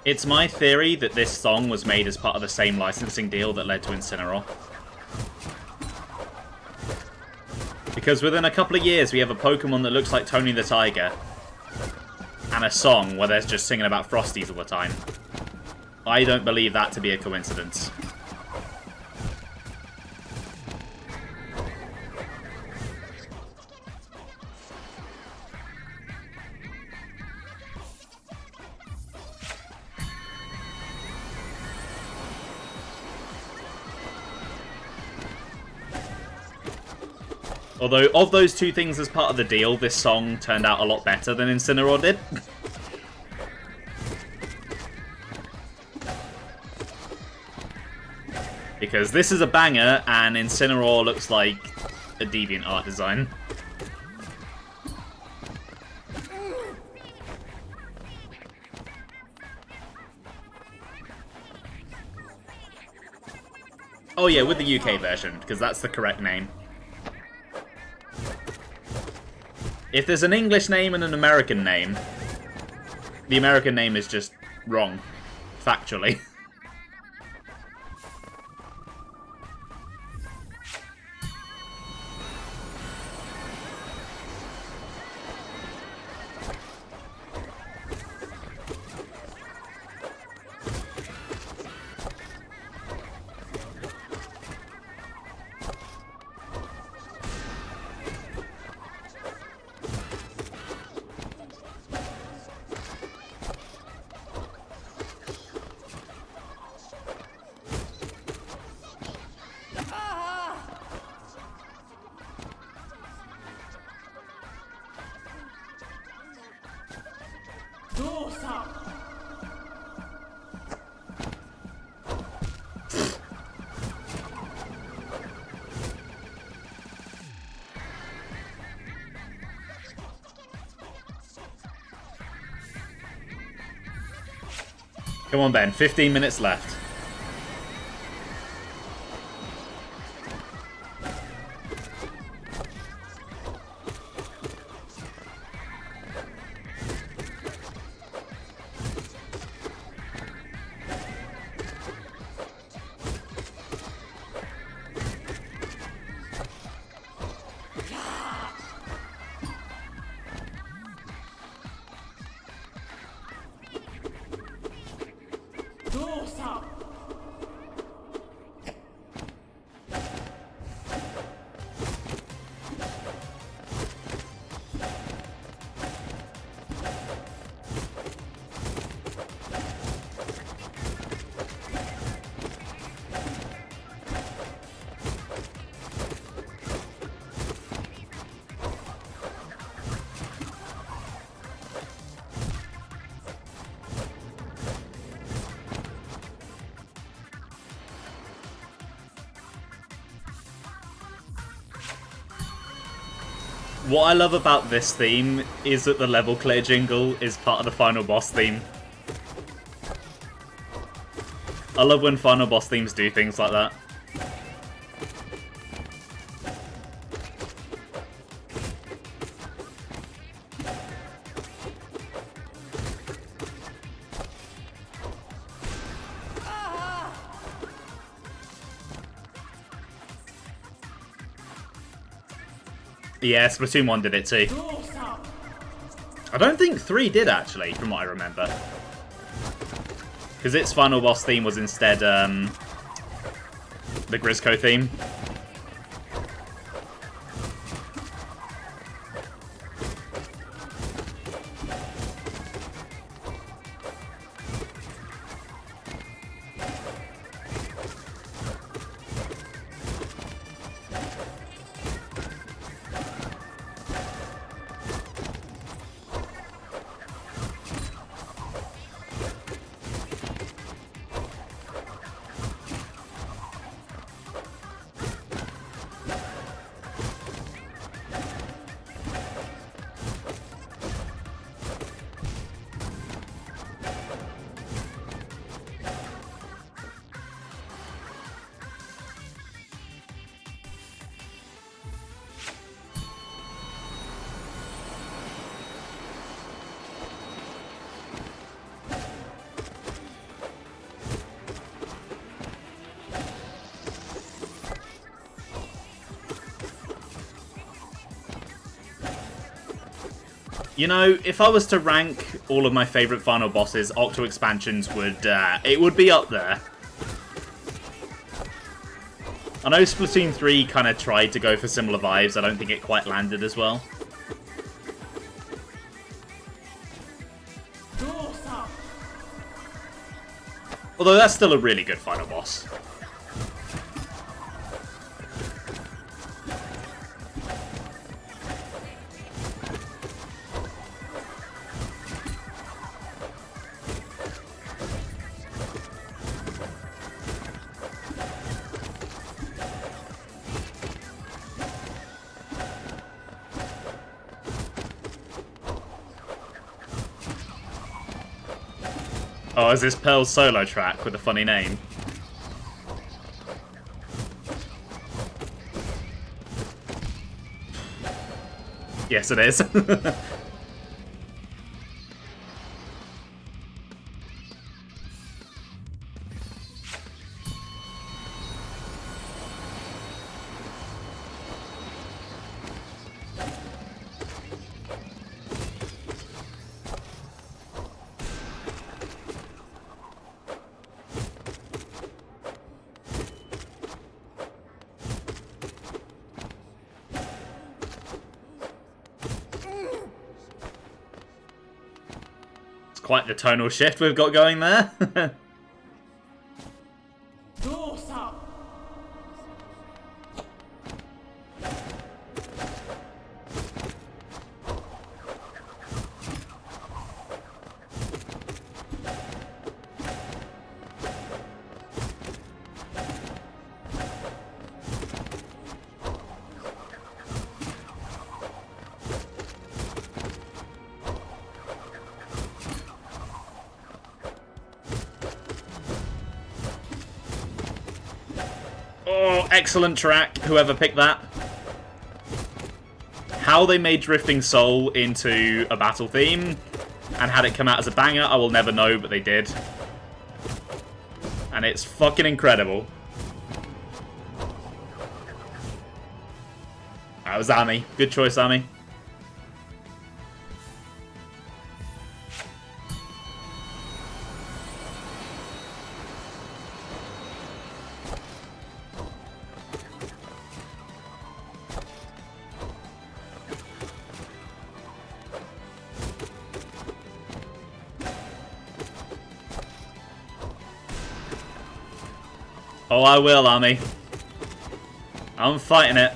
It's my theory that this song was made as part of the same licensing deal that led to Incineroar. Because within a couple of years we have a Pokemon that looks like Tony the Tiger, and a song where they're just singing about Frosties all the time. I don't believe that to be a coincidence. Although, of those two things as part of the deal, this song turned out a lot better than Incineroar did. Because this is a banger, and Incineroar looks like a deviant art design. Oh yeah, with the UK version, because that's the correct name. If there's an English name and an American name, the American name is just wrong, factually. Come on, Ben. 15 minutes left. What I love about this theme is that the level clear jingle is part of the final boss theme. I love when final boss themes do things like that. Yeah, Splatoon 1 did it too. I don't think 3 did, actually, from what I remember. Because its final boss theme was instead the Grizzco theme. You know, if I was to rank all of my favourite final bosses, Octo expansions would, it would be up there. I know Splatoon 3 kind of tried to go for similar vibes, I don't think it quite landed as well. Although that's still a really good final boss. Oh, is this Pearl's solo track with a funny name? Yes, it is. Quite the tonal shift we've got going there. Oh, excellent track, whoever picked that. How they made Drifting Soul into a battle theme and had it come out as a banger, I will never know, but they did. And it's fucking incredible. That was Ami. Good choice, Ami. Oh, I will, Ami. I'm fighting it.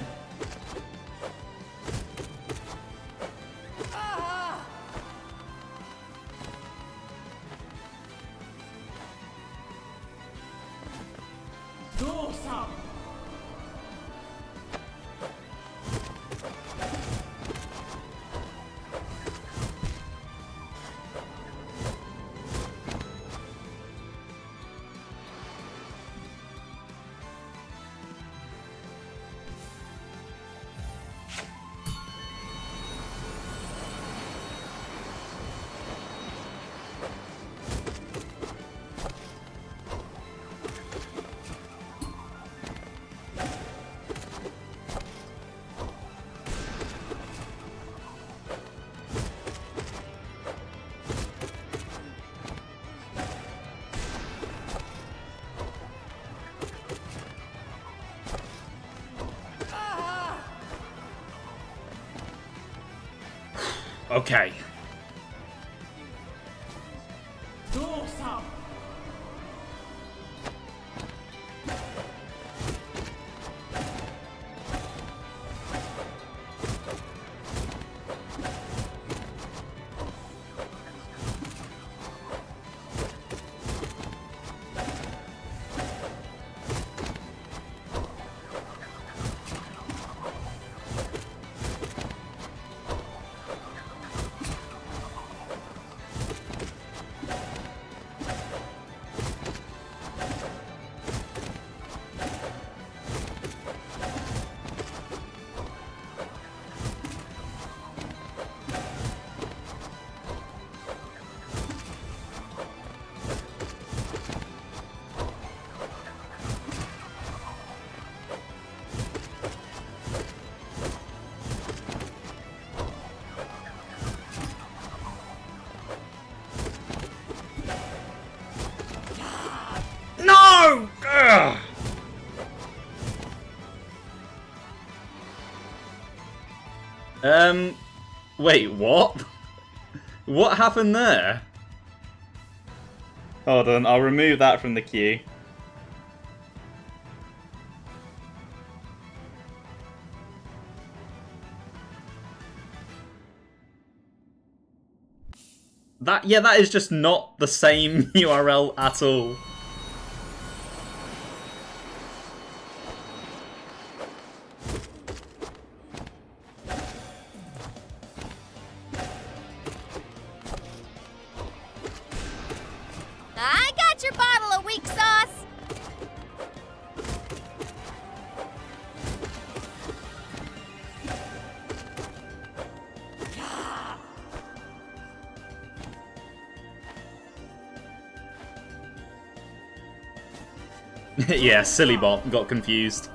Okay. No! Ugh. Wait, what? What happened there? Hold on, I'll remove that from the queue. That is just not the same URL at all. I got your bottle of weak sauce. Yeah, silly bot, got confused.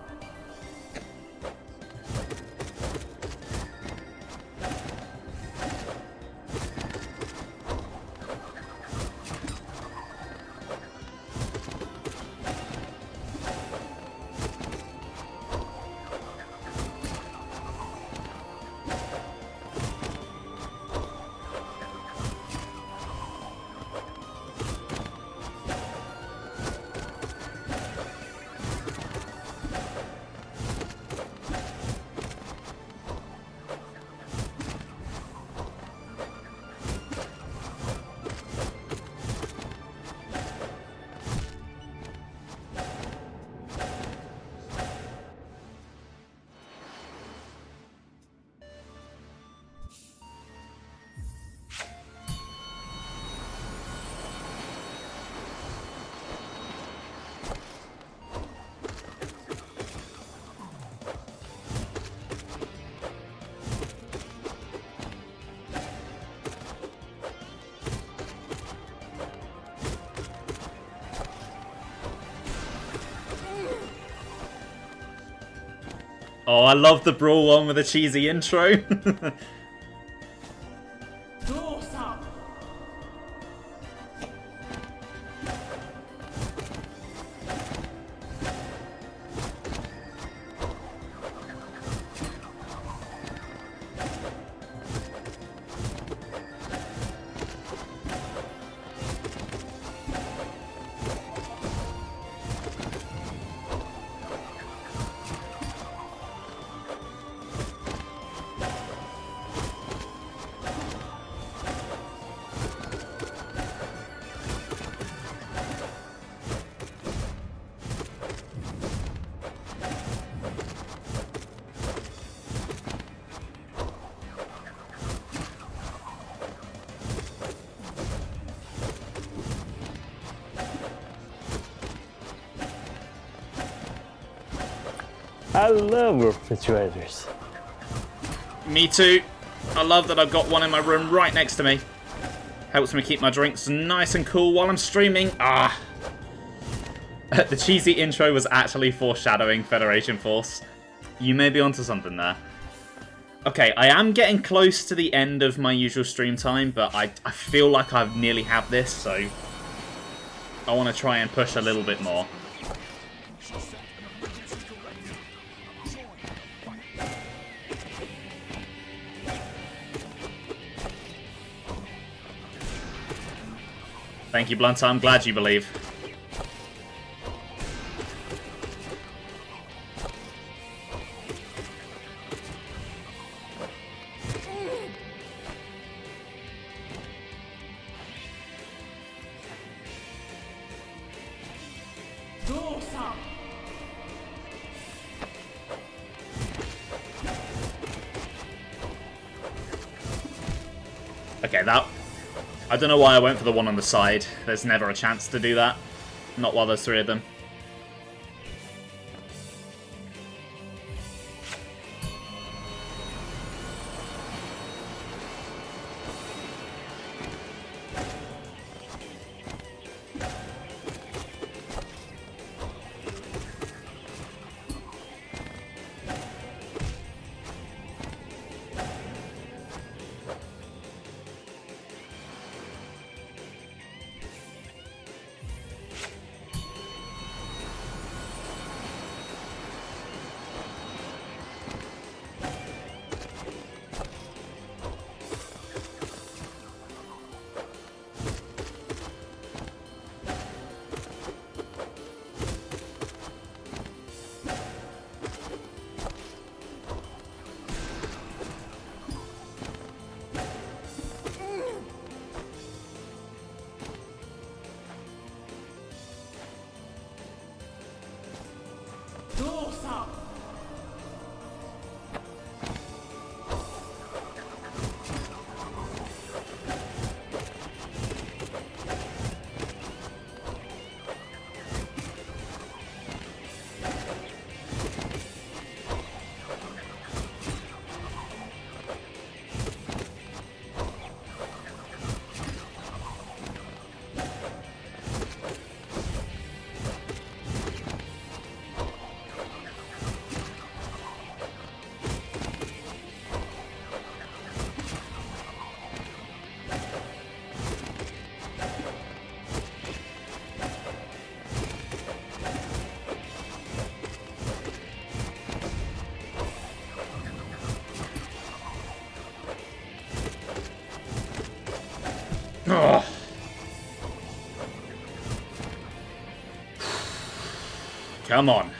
Oh, I love the Brawl one with a cheesy intro. I love refrigerators. Me too. I love that I've got one in my room right next to me. Helps me keep my drinks nice and cool while I'm streaming. Ah. The cheesy intro was actually foreshadowing Federation Force. You may be onto something there. Okay, I am getting close to the end of my usual stream time, but I feel like I've nearly had this, so I want to try and push a little bit more. Thank you, Blunter. I'm glad you believe. Okay, that... I don't know why I went for the one on the side. There's never a chance to do that. Not while there's 3 of them. Ugh. Come on.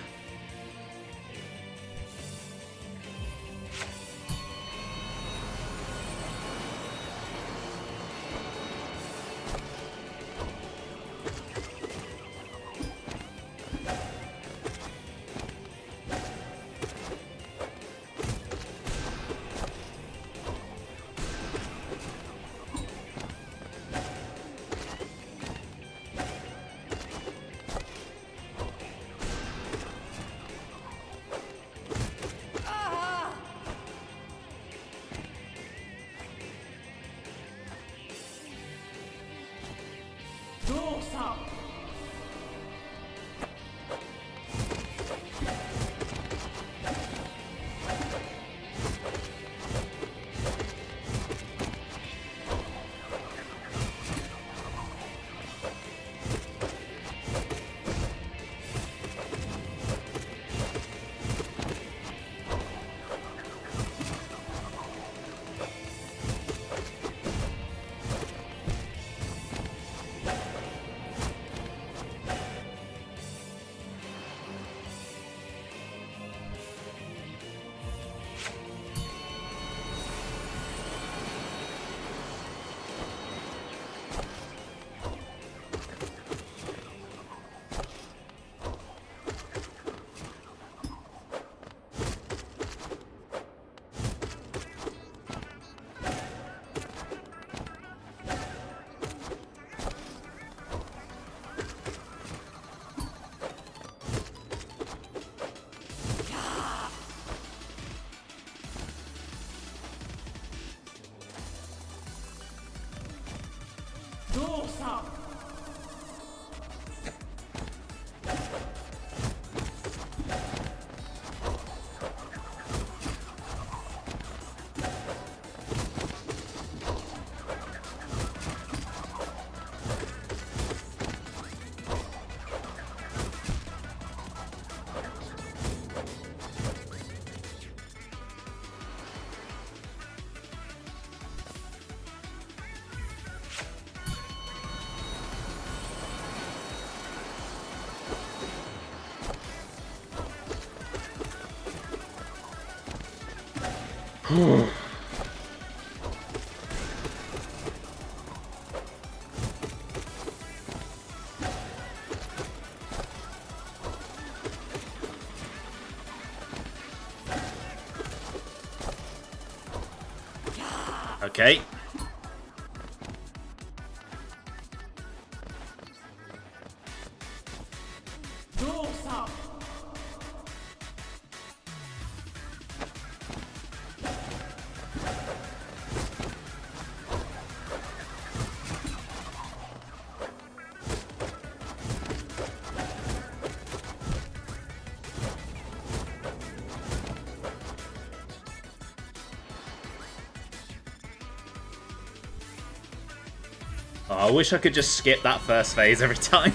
Okay. Oh, I wish I could just skip that first phase every time.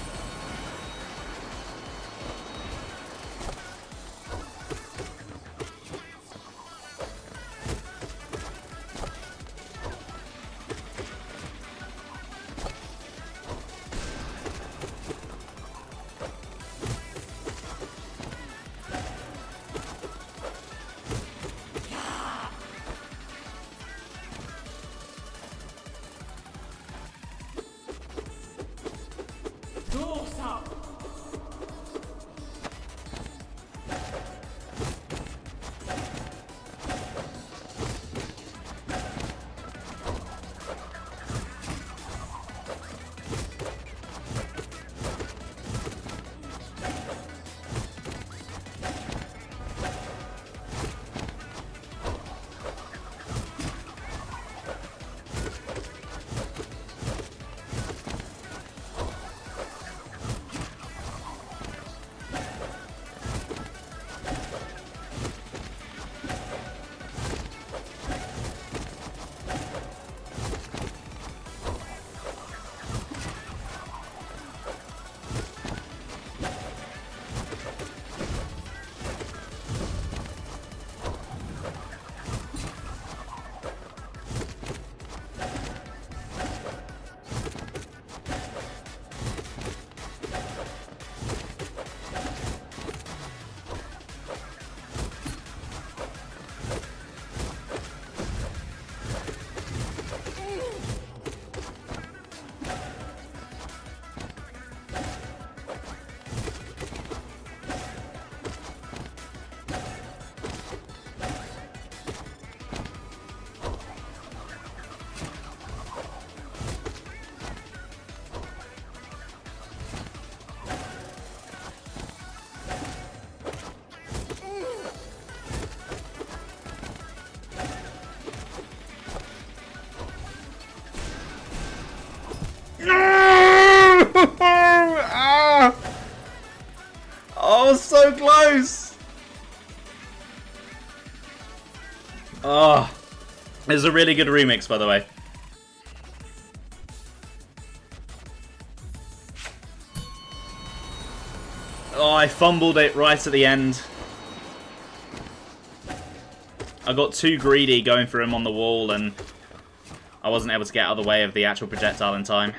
Ah! Oh, so close! Oh, it's a really good remix, by the way. Oh, I fumbled it right at the end. I got too greedy going for him on the wall, and I wasn't able to get out of the way of the actual projectile in time.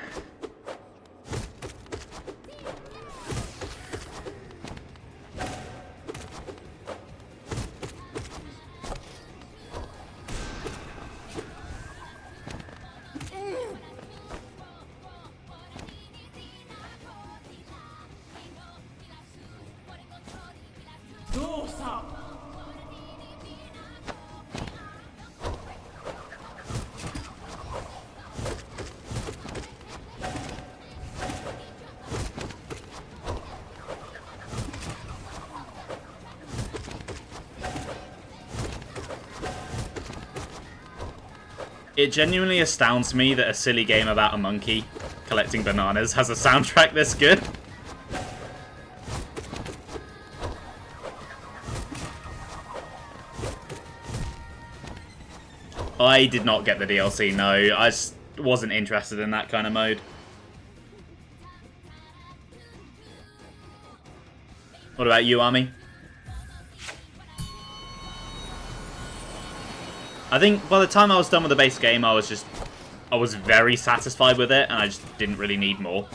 It genuinely astounds me that a silly game about a monkey collecting bananas has a soundtrack this good. I did not get the DLC, no. I just wasn't interested in that kind of mode. What about you, Army? I think by the time I was done with the base game, I was very satisfied with it, and I just didn't really need more.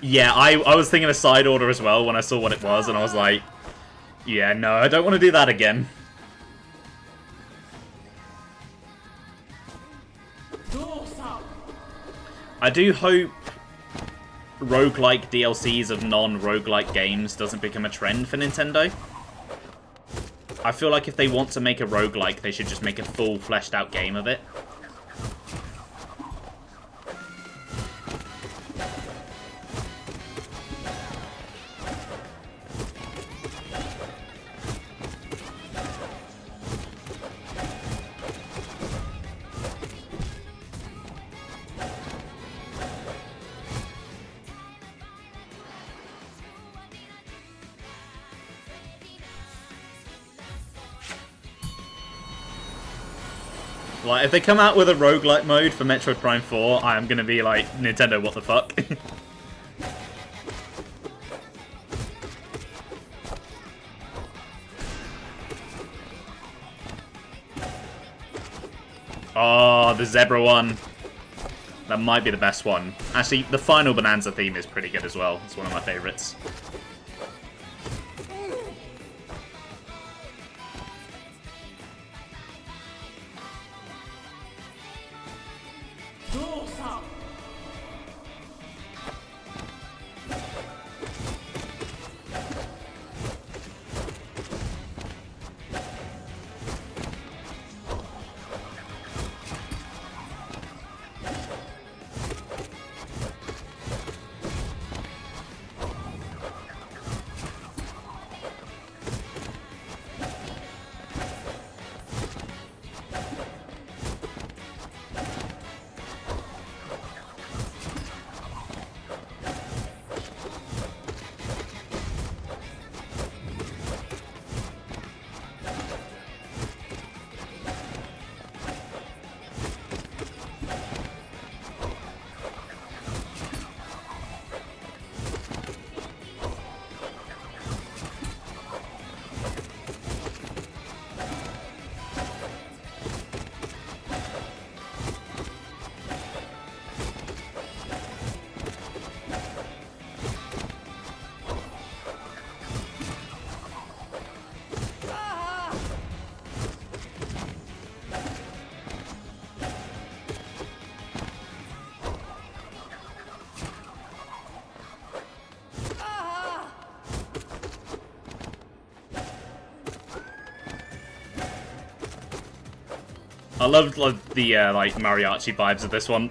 Yeah, I was thinking a side order as well when I saw what it was, and I was like, yeah, no, I don't want to do that again. I do hope roguelike DLCs of non-roguelike games doesn't become a trend for Nintendo. I feel like if they want to make a roguelike, they should just make a full, fleshed-out game of it. Like, if they come out with a roguelike mode for Metroid Prime 4, I am going to be like, Nintendo, what the fuck? Oh, the Zebra one. That might be the best one. Actually, the final Bonanza theme is pretty good as well. It's one of my favorites. I loved the like mariachi vibes of this one.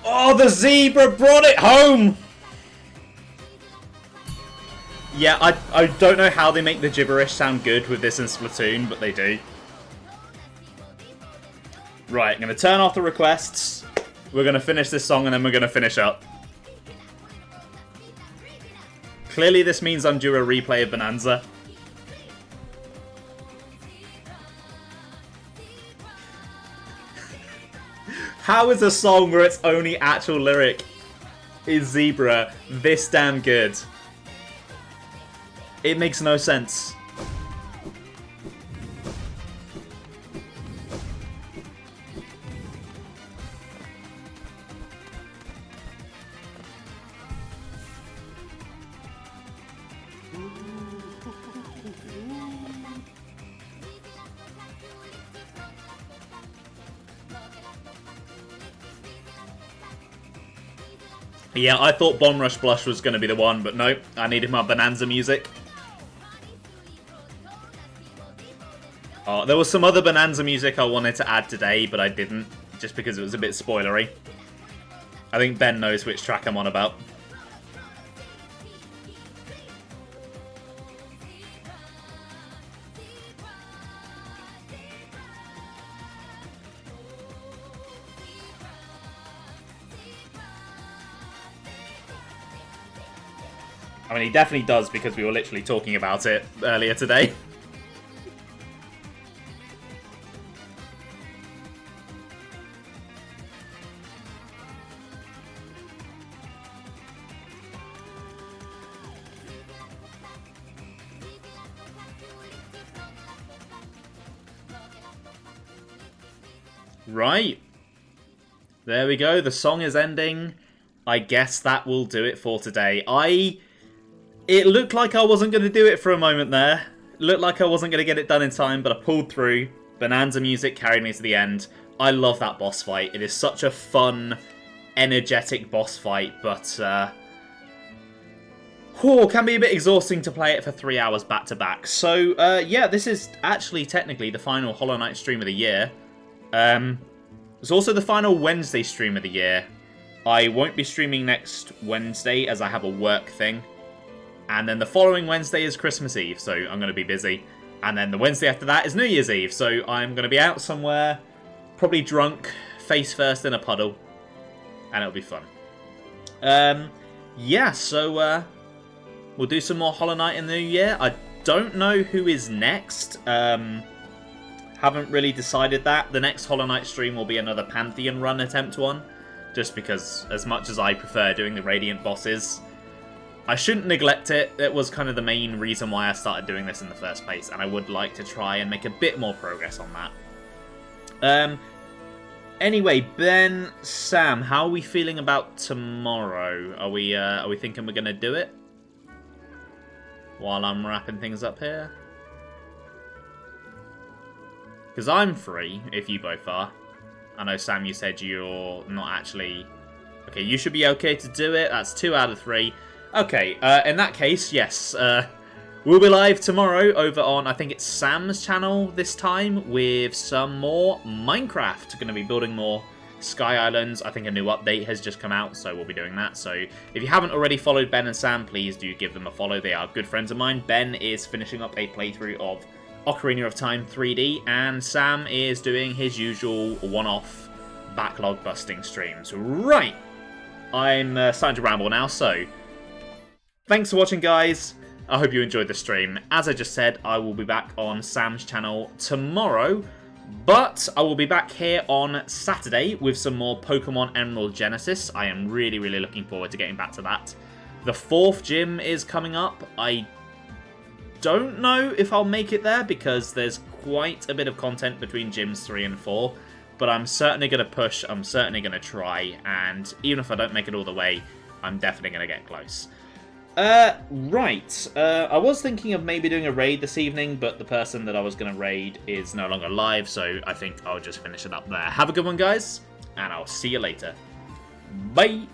Oh, the zebra brought it home! Yeah, I don't know how they make the gibberish sound good with this in Splatoon, but they do. Right, I'm going to turn off the requests. We're going to finish this song and then we're going to finish up. Clearly this means I'm due a replay of Bonanza. How is a song where its only actual lyric is Zebra this damn good? It makes no sense. Yeah, I thought Bomb Rush Blush was going to be the one, but no, I needed my Bonanza music. Oh, there was some other Bonanza music I wanted to add today, but I didn't, just because it was a bit spoilery. I think Ben knows which track I'm on about. I mean, he definitely does because we were literally talking about it earlier today. Right. There we go. The song is ending. I guess that will do it for today. It looked like I wasn't going to do it for a moment there. It looked like I wasn't going to get it done in time, but I pulled through. Bonanza music carried me to the end. I love that boss fight. It is such a fun, energetic boss fight, but can be a bit exhausting to play it for 3 hours back to back. So, yeah, this is actually technically the final Hollow Knight stream of the year. It's also the final Wednesday stream of the year. I won't be streaming next Wednesday as I have a work thing. And then the following Wednesday is Christmas Eve, so I'm going to be busy. And then the Wednesday after that is New Year's Eve, so I'm going to be out somewhere, probably drunk, face first in a puddle. And it'll be fun. Yeah, so we'll do some more Hollow Knight in the new year. I don't know who is next. Haven't really decided that. The next Hollow Knight stream will be another Pantheon run attempt one. Just because, as much as I prefer doing the Radiant bosses, I shouldn't neglect it. It was kind of the main reason why I started doing this in the first place, and I would like to try and make a bit more progress on that. Anyway, Ben, Sam, how are we feeling about tomorrow? Are we thinking we're gonna do it? While I'm wrapping things up here? Because I'm free, if you both are. I know, Sam, you said you're not actually... Okay, you should be okay to do it. That's 2 out of 3. Okay, in that case, yes. We'll be live tomorrow over on, I think it's Sam's channel this time, with some more Minecraft. Going to be building more Sky Islands. I think a new update has just come out, so we'll be doing that. So if you haven't already followed Ben and Sam, please do give them a follow. They are good friends of mine. Ben is finishing up a playthrough of Ocarina of Time 3D, and Sam is doing his usual one-off backlog busting streams. Right, I'm starting to ramble now, so thanks for watching, guys. I hope you enjoyed the stream. As I just said, I will be back on Sam's channel tomorrow, but I will be back here on Saturday with some more Pokemon Emerald Genesis. I am really, really looking forward to getting back to that. The 4th gym is coming up. I don't know if I'll make it there because there's quite a bit of content between gyms 3 and 4, but I'm certainly going to push, I'm certainly going to try, and even if I don't make it all the way, I'm definitely going to get close. Right, I was thinking of maybe doing a raid this evening, but the person that I was going to raid is no longer live, so I think I'll just finish it up there. Have a good one, guys, and I'll see you later. Bye!